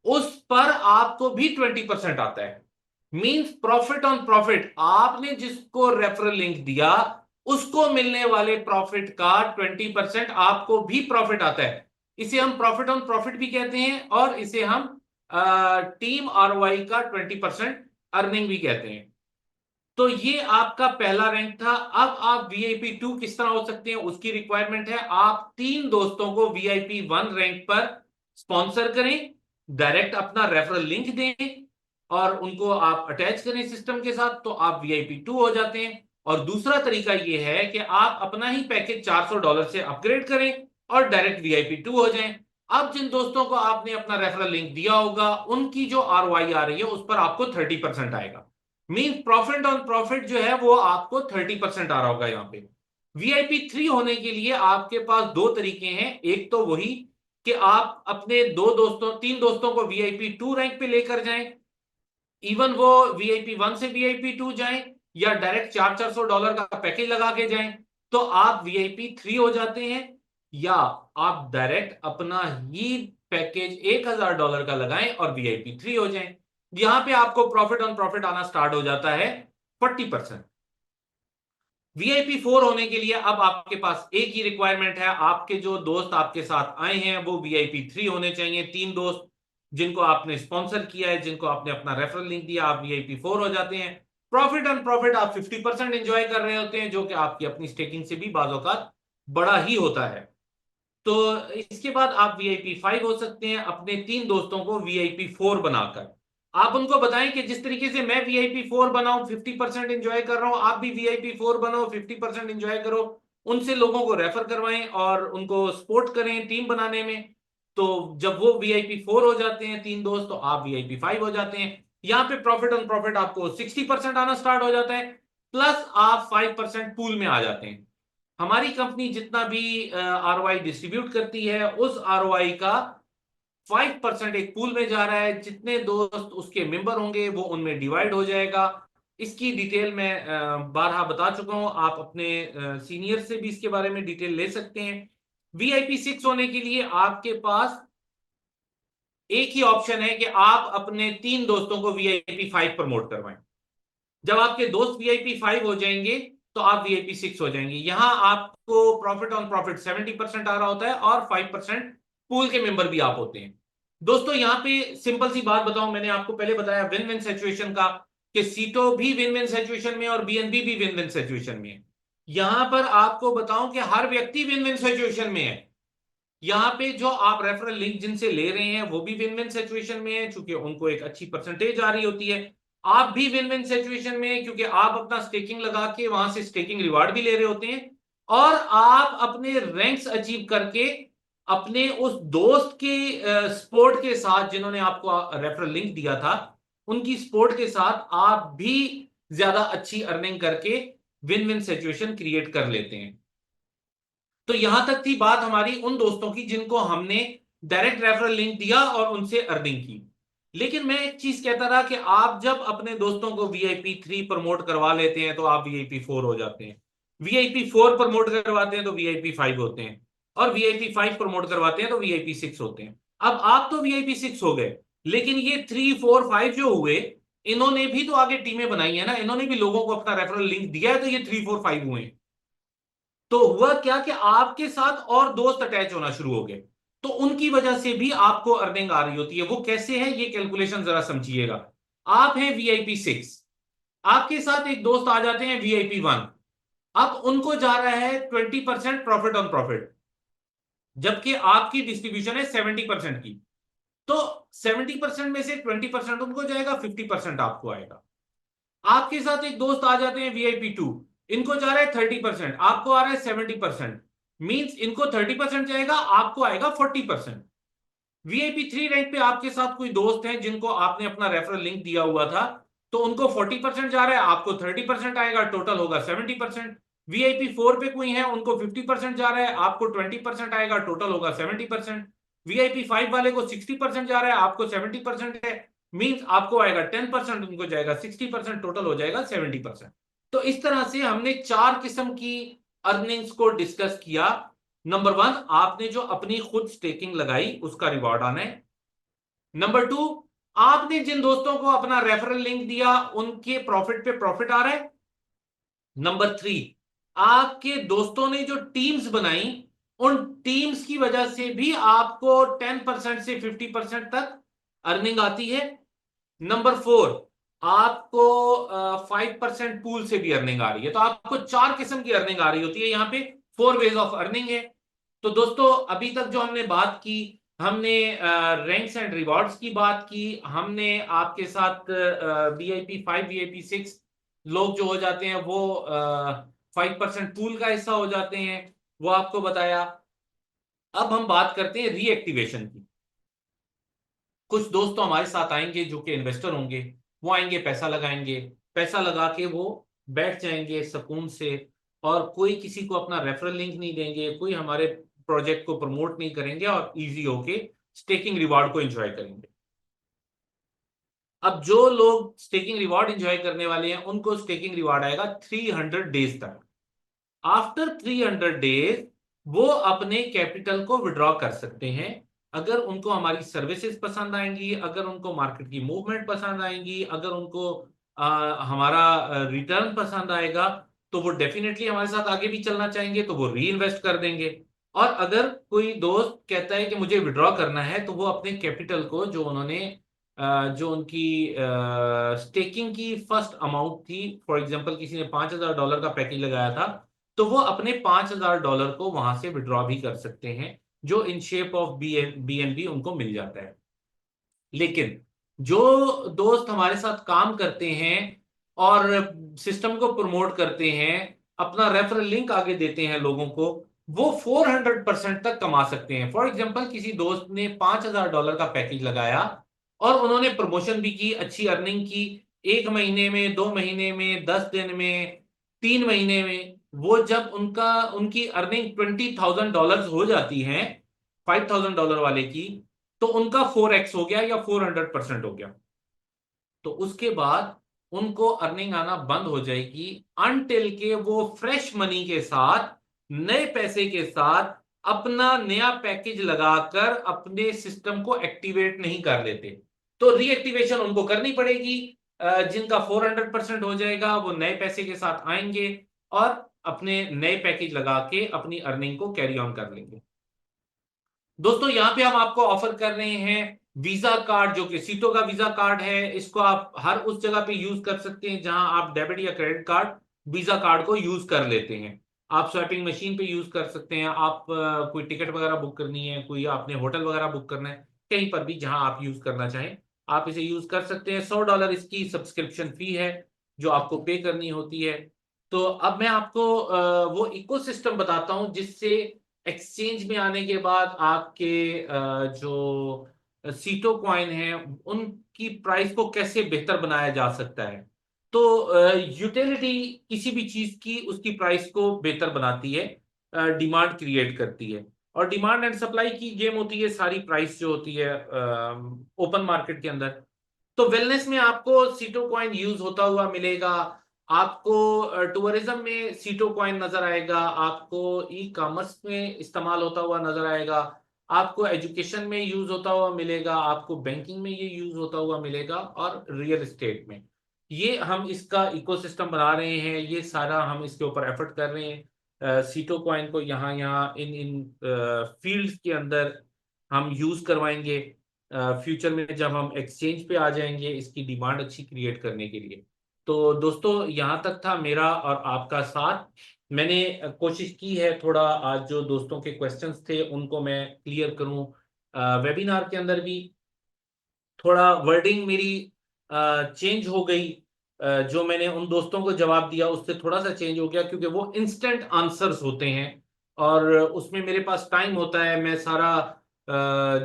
उस पर आपको भी 20% आता है। मींस प्रॉफिट ऑन प्रॉफिट, आपने जिसको रेफरल लिंक दिया उसको मिलने वाले प्रॉफिट का 20% आपको भी प्रॉफिट आता है। इसे हम प्रॉफिट ऑन प्रॉफिट भी कहते हैं और इसे हम टीम ROI का 20% अर्निंग भी कहते हैं। तो ये आपका पहला रैंक था। अब आप VIP 2 किस तरह हो सकते हैं, उसकी रिक्वायरमेंट है आप 3 दोस्तों को VIP 1 रैंक पर स्पॉन्सर करें, डायरेक्ट अपना रेफरल लिंक दें और उनको आप अटैच करें सिस्टम के साथ, तो आप VIP 2 हो जाते हैं। और दूसरा तरीका यह है कि आप अपना ही पैकेज $400 से अपग्रेड करें और डायरेक्ट VIP 2 हो जाएं। अब जिन दोस्तों को आपने अपना रेफरल लिंक दिया होगा उनकी जो ROI आ रही है उस पर आपको 30% आएगा। मीन प्रॉफिट ऑन प्रॉफिट जो है वो आपको 30% आ रहा होगा। यहाँ पे VIP 3 होने के लिए आपके पास दो तरीके हैं। एक तो वही कि आप अपने 3 दोस्तों को VIP 2 रैंक पे लेकर जाएं, इवन वो VIP 1 से VIP 2 जाएं या डायरेक्ट $400 का पैकेज लगा के जाएं, तो आप VIP 3 हो जाते हैं। या आप डायरेक्ट अपना ही पैकेज $1000 का लगाएं और VIP 3 हो जाएं। यहां पे आपको प्रॉफिट ऑन प्रॉफिट आना स्टार्ट हो जाता है 40%। VIP 4 होने के लिए अब आपके पास एक ही रिक्वायरमेंट है, आपके जो दोस्त आपके साथ आए हैं वो VIP 3 होने चाहिए। 3 दोस्त जिनको आपने स्पॉन्सर किया है, जिनको आपने अपना रेफरल लिंक दिया, आप VIP 4 हो जाते हैं। प्रॉफिट ऑन प्रॉफिट आप 50% एंजॉय कर रहे होते हैं, जो कि आपकी अपनी स्टेकिंग से भी बाज़ औक़ात बड़ा ही होता है। तो इसके बाद आप VIP 5 हो सकते हैं अपने 3 दोस्तों को VIP 4 बनाकर। आप उनको बताएं कि जिस तरीके से मैं VIP 4 बनाऊं, 50% एंजॉय कर रहा हूं, आप भी VIP 4 बनाओ, 50% एंजॉय करो। उनसे लोगों को रेफर करवाएं और उनको सपोर्ट करें टीम बनाने में। तो जब वो VIP 4 हो जाते हैं 3 दोस्त, तो आप VIP 5 हो जाते हैं। यहां पे प्रॉफिट ऑन प्रॉफिट आपको 60% आना स्टार्ट हो जाता है, प्लस आप 5% पूल में आ जाते हैं। हमारी कंपनी जितना भी ROI डिस्ट्रीब्यूट करती है, उस ROI का 5% एक पूल में जा रहा है। जितने दोस्त उसके मेंबर होंगे वो उनमें डिवाइड हो जाएगा। इसकी डिटेल मैं बारहा बता चुका हूं, आप अपने सीनियर से भी इसके बारे में डिटेल ले सकते हैं। VIP 6 होने के लिए आपके पास एक ही ऑप्शन है कि आप अपने 3 दोस्तों को VIP 5 प्रमोट करवाएं। जब आपके दोस्त VIP 5 हो जाएंगे तो आप VIP 6 हो जाएंगे। यहां आपको प्रॉफिट ऑन प्रॉफिट 70% आ रहा होता है और 5% पूल के मेंबर भी आप होते हैं। दोस्तों यहां पे सिंपल सी बात बताऊं, मैंने आपको पहले बताया विन विन सिचुएशन का, कि सीटो भी विन विन सिचुएशन में और BNB भी विन विन सिचुएशन में है। यहां पर आपको बताऊं कि हर व्यक्ति विन विन सिचुएशन में है। यहां पे जो आप रेफरल लिंक जिनसे ले रहे हैं वो भी विन विन सिचुएशन में है, क्योंकि उनको एक अच्छी परसेंटेज आ रही होती है। आप भी विन विन सिचुएशन में है, क्योंकि आप अपना स्टेकिंग लगा के वहां से स्टेकिंग रिवार्ड भी ले रहे होते हैं। और आप अपने रैंक्स अचीव करके अपने उस दोस्त के सपोर्ट के साथ, जिन्होंने आपको रेफरल लिंक दिया था, उनकी सपोर्ट के साथ आप भी ज्यादा अच्छी अर्निंग करके विन विन सिचुएशन क्रिएट कर लेते हैं। तो यहां तक थी बात हमारी उन दोस्तों की जिनको हमने डायरेक्ट रेफरल लिंक दिया और उनसे अर्निंग की। लेकिन मैं एक चीज कहता रहा कि आप जब अपने दोस्तों को VIP 3 प्रमोट करवा लेते हैं तो आप VIP 4 हो जाते हैं, VIP 4 प्रमोट करवाते हैं तो VIP 5 होते हैं, और VIP 5 प्रमोट करवाते हैं तो VIP 6 होते हैं। अब आप तो VIP 6 हो गए, लेकिन ये 3 4 5 जो हुए, इन्होंने भी तो आगे टीमें बनाई है ना, इन्होंने भी लोगों को अपना रेफरल लिंक दिया है, तो ये 3 4 5 हुए हैं। तो हुआ क्या कि आपके साथ और दोस्त अटैच होना शुरू हो गए, तो उनकी वजह से भी आपको अर्निंग आ रही होती है। वो कैसे है ये कैलकुलेशन जरा समझिएगा। आप हैं VIP 6, आपके साथ एक दोस्त आ जाते हैं VIP 1, अब उनको जा रहा है 20% प्रॉफिट ऑन प्रॉफिट, जबकि आपकी डिस्ट्रीब्यूशन है 70% की। तो 70% में से 20% उनको जाएगा, 50% आपको आएगा। आपके साथ एक दोस्त आ जाते हैं VIP 2, इनको जा रहा है 30%, आपको आ रहा है 70%। मींस इनको 30% जाएगा, आपको आएगा 40%। VIP 3 रैंक पे आपके साथ कोई दोस्त हैं जिनको आपने अपना रेफरल लिंक दिया हुआ था, तो उनको 40% जा रहा है, आपको 30% आएगा, टोटल होगा 70%। VIP 4 पे कोई है, उनको 50% जा रहा है, आपको 20% आएगा, टोटल होगा 70%। VIP 5 वाले को 60% जा रहा है, आपको 70% है, मींस आपको आएगा 10%, उनको जाएगा 60%, टोटल हो जाएगा 70%। तो इस तरह से हमने 4 किस्म की अर्निंग्स को डिस्कस किया। नंबर 1, आपने जो अपनी खुद स्टेकिंग लगाई उसका रिवॉर्ड आना है। नंबर 2, आपने जिन दोस्तों को अपना रेफरल लिंक दिया उनके प्रॉफिट पे प्रॉफिट आ रहा है। नंबर 3, आपके दोस्तों ने जो टीम्स बनाई उन टीम्स की वजह से भी आपको 10% से 50% तक अर्निंग आती है। नंबर 4, आपको 5% पूल से भी अर्निंग आ रही है। तो आपको 4 किस्म की अर्निंग आ रही होती है, यहां पे 4 वेज ऑफ अर्निंग है। तो दोस्तों अभी तक जो हमने बात की, हमने रैंक्स एंड रिवॉर्ड्स की बात की, हमने आपके साथ VIP 5 VIP 6 लोग जो हो जाते हैं वो 5% पूल का हिस्सा हो जाते हैं, वो आपको बताया। अब हम बात करते हैं रीएक्टिवेशन की। कुछ दोस्त तो हमारे साथ आएंगे जो कि इन्वेस्टर होंगे, वो आएंगे, पैसा लगाएंगे, पैसा लगा के वो बैठ जाएंगे सुकून से, और कोई किसी को अपना रेफरल लिंक नहीं देंगे, कोई हमारे प्रोजेक्ट को प्रमोट नहीं करेंगे, और इजी होके स्टेकिंग रिवॉर्ड को एंजॉय करेंगे। अब जो लोग स्टेकिंग रिवॉर्ड एंजॉय करने वाले हैं उनको स्टेकिंग रिवॉर्ड आएगा 300 डेज तक। आफ्टर 300 डेज वो अपने कैपिटल को विड्रॉ कर सकते हैं। अगर उनको हमारी सर्विसेज पसंद आएंगी, अगर उनको मार्केट की मूवमेंट पसंद आएंगी, अगर उनको हमारा रिटर्न पसंद आएगा, तो वो डेफिनेटली हमारे साथ आगे भी चलना चाहेंगे, तो वो री इन्वेस्ट कर देंगे। और अगर कोई दोस्त कहता है कि मुझे विड्रॉ करना है, तो वो अपने कैपिटल को जो उन्होंने जो उनकी स्टेकिंग की फर्स्ट अमाउंट थी, फॉर एग्जांपल किसी ने $5,000 का पैकेज लगाया था, तो वो अपने $5,000 को वहां से विड्रॉ भी कर सकते हैं, जो इन शेप ऑफ BNB उनको मिल जाता है। लेकिन जो दोस्त हमारे साथ काम करते हैं और सिस्टम को प्रमोट करते हैं, अपना रेफरल लिंक आगे देते हैं लोगों को, वो 400% तक कमा सकते हैं। फॉर एग्जांपल किसी दोस्त ने $5,000 का पैकेज लगाया और उन्होंने प्रमोशन भी की, अच्छी अर्निंग की, 1 महीने में, 2 महीने में, 10 दिन में, 3 महीने में, वो जब उनकी अर्निंग $20,000 हो जाती है, $5,000 वाले की, तो उनका 4x हो गया या 400% हो गया। तो उसके बाद उनको अर्निंग आना बंद हो जाएगी अनटिल के वो फ्रेश मनी के साथ, नए पैसे के साथ अपना नया पैकेज लगाकर अपने सिस्टम को एक्टिवेट नहीं कर लेते। तो रीएक्टिवेशन उनको करनी पड़ेगी। जिनका 400% हो जाएगा वो नए पैसे के साथ आएंगे और अपने नए पैकेज लगा के अपनी अर्निंग को कैरी ऑन कर लेंगे। दोस्तों यहाँ पे हम आपको ऑफर कर रहे हैं वीजा कार्ड, जो कि सीटो का वीजा कार्ड है। इसको आप हर उस जगह पे यूज कर सकते हैं जहां आप डेबिट या क्रेडिट कार्ड वीजा कार्ड को यूज कर लेते हैं। आप स्वैपिंग मशीन पे यूज कर सकते हैं, आप कोई टिकट वगैरह बुक करनी है, कोई आपने होटल वगैरह बुक करना है, कहीं पर भी जहां आप यूज करना चाहें आप इसे यूज कर सकते हैं। $100 इसकी सब्सक्रिप्शन फी है जो आपको पे करनी होती है। तो अब मैं आपको वो इकोसिस्टम बताता हूं जिससे एक्सचेंज में आने के बाद आपके जो सीटो कॉइन है उनकी प्राइस को कैसे बेहतर बनाया जा सकता है। तो यूटिलिटी किसी भी चीज की उसकी प्राइस को बेहतर बनाती है, डिमांड क्रिएट करती है, और डिमांड एंड सप्लाई की गेम होती है सारी प्राइस जो होती है ओपन मार्केट के अंदर। तो वेलनेस में आपको सीटो कॉइन यूज होता हुआ मिलेगा, आपको टूरिज्म में सीटो कॉइन नजर आएगा, आपको ई कॉमर्स में इस्तेमाल होता हुआ नजर आएगा, आपको एजुकेशन में यूज होता हुआ मिलेगा, आपको बैंकिंग में ये यूज होता हुआ मिलेगा, और रियल एस्टेट में। ये हम इसका इकोसिस्टम बना रहे हैं, ये सारा हम इसके ऊपर एफर्ट कर रहे हैं। सीटो कॉइन को यहाँ यहाँ इन इन फील्ड्स के अंदर हम यूज करवाएंगे। फ्यूचर में जब हम एक्सचेंज पे आ जाएंगे इसकी डिमांड अच्छी क्रिएट करने के लिए। तो दोस्तों यहाँ तक था मेरा और आपका साथ। मैंने कोशिश की है थोड़ा आज जो दोस्तों के क्वेश्चंस थे उनको मैं क्लियर करूं। वेबिनार के अंदर भी थोड़ा वर्डिंग मेरी चेंज हो गई, जो मैंने उन दोस्तों को जवाब दिया उससे थोड़ा सा चेंज हो गया, क्योंकि वो इंस्टेंट आंसर्स होते हैं और उसमें मेरे पास टाइम होता है। मैं सारा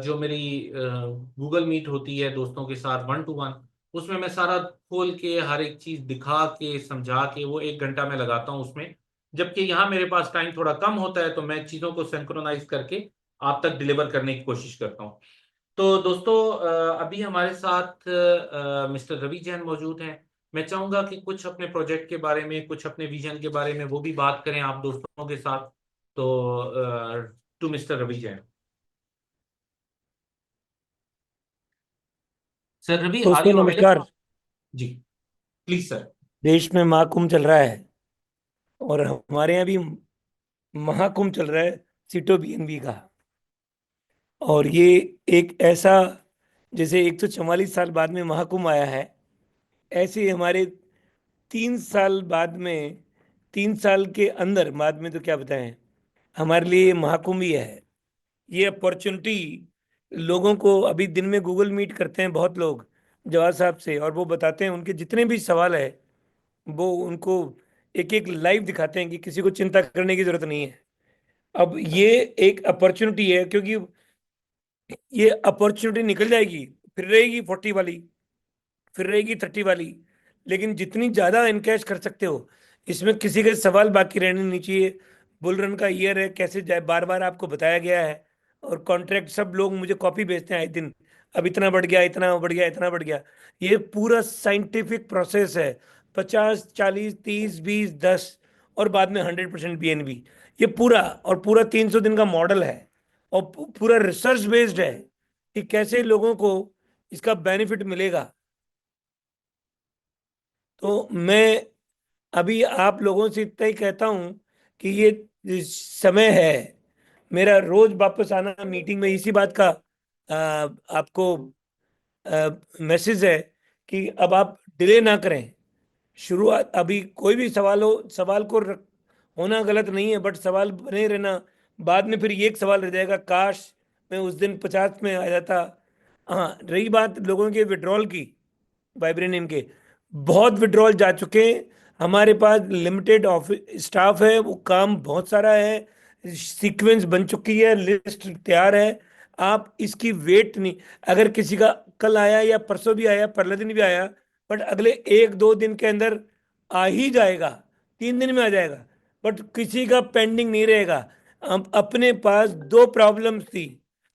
जो मेरी गूगल मीट होती है दोस्तों के साथ 1 to 1, उसमें मैं सारा खोल के हर एक चीज दिखा के समझा के वो 1 घंटा मैं लगाता हूँ उसमें। जबकि यहाँ मेरे पास टाइम थोड़ा कम होता है, तो मैं चीज़ों को सिंक्रोनाइज करके आप तक डिलीवर करने की कोशिश करता हूँ। तो दोस्तों, अभी हमारे साथ मिस्टर रवि जैन मौजूद हैं। मैं चाहूंगा कि कुछ अपने प्रोजेक्ट के बारे में, कुछ अपने विजन के बारे में वो भी बात करें आप दोस्तों के साथ। तो to mister Ravi Jain. Sir Ravi, are दोस्तों यू नमस्कार। अवेलेबल? जी, प्लीज सर। देश में महाकुंभ चल रहा है और हमारे यहाँ भी महाकुंभ चल रहा है सीटो बीएनबी का। और ये एक ऐसा, जैसे 144 साल बाद में महाकुंभ आया है, ऐसे ही हमारे 3 साल बाद में, 3 साल के अंदर, बाद में तो क्या बताएं, हमारे लिए ये महाकुंभ ही है। ये अपॉर्चुनिटी लोगों को, अभी दिन में गूगल मीट करते हैं बहुत लोग जवाब साहब से, और वो बताते हैं उनके जितने भी सवाल है वो उनको एक एक लाइव दिखाते हैं कि किसी को चिंता करने की जरूरत नहीं है। अब ये एक अपॉर्चुनिटी है, क्योंकि ये अपॉर्चुनिटी निकल जाएगी, फिर रहेगी 40 वाली, फिर रहेगी 30 वाली। लेकिन जितनी ज्यादा इनकैश कर सकते हो, इसमें किसी के सवाल बाकी रहने नहीं चाहिए। बुल रन का ईयर है, कैसे जाए बार बार आपको बताया गया है। और कॉन्ट्रैक्ट सब लोग मुझे कॉपी भेजते हैं आए दिन, अब इतना बढ़ गया, इतना बढ़ गया, इतना बढ़ गया। ये पूरा साइंटिफिक प्रोसेस है। 50, 40, 30, 20, 10 और बाद में 100% बीएनबी। ये पूरा और पूरा 300 दिन का मॉडल है। और पूरा रिसर्च बेस्ड है कि कैसे लोगों को इसका बेनिफिट मिलेगा। तो मैं अभी आप लोगों से इतना ही कहता हूं कि ये समय है मेरा रोज वापस आना मीटिंग में, इसी बात का आपको मैसेज है कि अब आप डिले ना करें। शुरुआत, अभी कोई भी सवाल हो, सवाल को होना गलत नहीं है, बट सवाल बने रहना। बाद में फिर ये एक सवाल रह जाएगा, काश मैं उस दिन 50 में आ जाता। हाँ, रही बात लोगों के विड्रॉल की, वाइब्रेनियम के बहुत विड्रॉल जा चुके हैं। हमारे पास लिमिटेड ऑफिस स्टाफ है, वो काम बहुत सारा है, सीक्वेंस बन चुकी है, लिस्ट तैयार है। आप इसकी वेट नहीं, अगर किसी का कल आया या परसों भी आया, परले दिन भी आया, बट अगले 1-2 दिन के अंदर आ ही जाएगा, 3 दिन में आ जाएगा। बट किसी का पेंडिंग नहीं रहेगा। हम अपने पास दो प्रॉब्लम्स थी।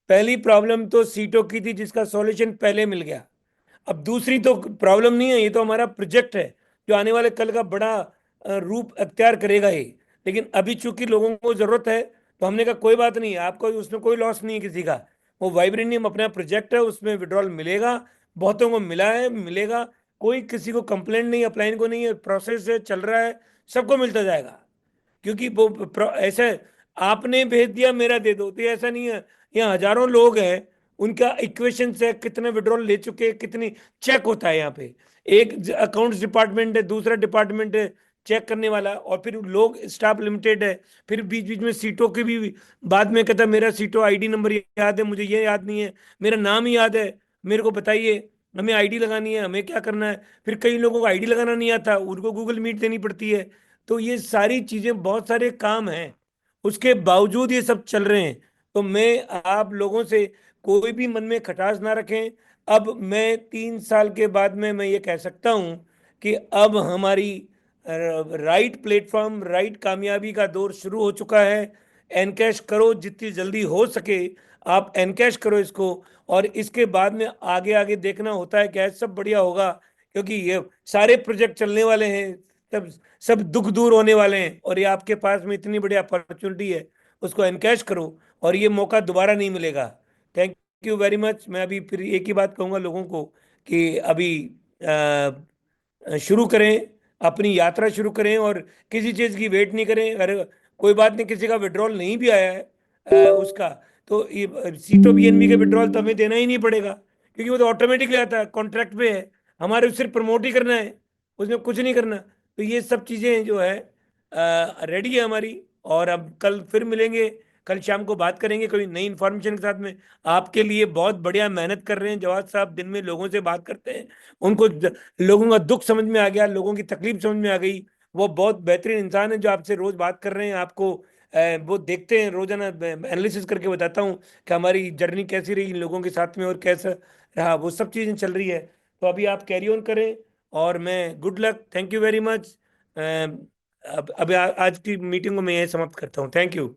पहली प्रॉब्लम तो सीटों की थी, जिसका सॉल्यूशन पहले मिल गया। अब दूसरी तो प्रॉब्लम नहीं है, ये तो हमारा प्रोजेक्ट है जो आने वाले कल का बड़ा रूप अख्तियार करेगा ये। लेकिन अभी चूंकि लोगों को जरूरत है, तो हमने कहा कोई बात नहीं, आपको उसमें कोई लॉस नहीं है किसी का। वो वाइब्रेनियम अपना प्रोजेक्ट है, उसमें विड्रॉल मिलेगा, बहुतों को मिला है, मिलेगा। कोई किसी को कंप्लेंट नहीं, अप्लाइन को नहीं है, प्रोसेस है, चल रहा है, सबको मिलता जाएगा। क्योंकि वो ऐसा है, आपने भेज दिया मेरा दे दो, तो ये ऐसा नहीं है। यहाँ हजारों लोग हैं, उनका इक्वेशन से कितने विड्रॉल ले चुके हैं, कितनी चेक होता है यहाँ पे। एक अकाउंट्स डिपार्टमेंट है, दूसरा डिपार्टमेंट है चेक करने वाला, और फिर लोग स्टाफ लिमिटेड है। फिर बीच बीच में सीटों की भी बाद में कहता मेरा सीटों आईडी नंबर याद है, मुझे ये याद नहीं है, मेरा नाम ही याद है, मेरे को बताइए, हमें आईडी लगानी है, हमें क्या करना है। फिर कई लोगों को आईडी लगाना नहीं आता, उनको गूगल मीट देनी पड़ती है। तो ये सारी चीजें, बहुत सारे काम हैं, उसके बावजूद ये सब चल रहे हैं। तो मैं आप लोगों से, कोई भी मन में खटास ना रखें। अब मैं 3 साल के बाद में मैं ये कह सकता हूं कि अब हमारी राइट प्लेटफॉर्म, राइट कामयाबी का दौर शुरू हो चुका है। एनकैश करो जितनी जल्दी हो सके, आप एनकैश करो इसको। और इसके बाद में आगे आगे देखना होता है, क्या सब बढ़िया होगा, क्योंकि ये सारे प्रोजेक्ट चलने वाले हैं, सब सब दुख दूर होने वाले हैं। और ये आपके पास में इतनी बड़ी अपॉर्चुनिटी है, उसको एनकैश करो, और ये मौका दोबारा नहीं मिलेगा। Thank you very much. मैं अभी फिर एक ही बात कहूंगा लोगों को कि अभी शुरू करें, अपनी यात्रा शुरू करें, और किसी चीज़ की वेट नहीं करें। अगर कोई बात नहीं, किसी का विड्रॉल नहीं भी आया है उसका, तो ये सीटो बीएनबी के विड्रॉल तो हमें देना ही नहीं पड़ेगा, क्योंकि वो तो ऑटोमेटिकली आता है, कॉन्ट्रैक्ट पे है। हमारे सिर्फ प्रमोट ही करना है, उसमें कुछ नहीं करना। तो ये सब चीज़ें जो है रेडी है हमारी। और अब कल फिर मिलेंगे, कल शाम को बात करेंगे कोई नई इन्फॉर्मेशन के साथ में। आपके लिए बहुत बढ़िया मेहनत कर रहे हैं जवाब साहब, दिन में लोगों से बात करते हैं, उनको लोगों का दुख समझ में आ गया, लोगों की तकलीफ समझ में आ गई। वो बहुत बेहतरीन इंसान है जो आपसे रोज बात कर रहे हैं। आपको वो देखते हैं रोजाना, एनालिसिस करके बताता हूँ कि हमारी जर्नी कैसी रही इन लोगों के साथ में और कैसा रहा, वो सब चीजें चल रही है। तो अभी आप कैरी ऑन करें, और मैं good luck, thank you very much. अब आज की मीटिंग को मैं यही समाप्त करता हूँ। Thank you.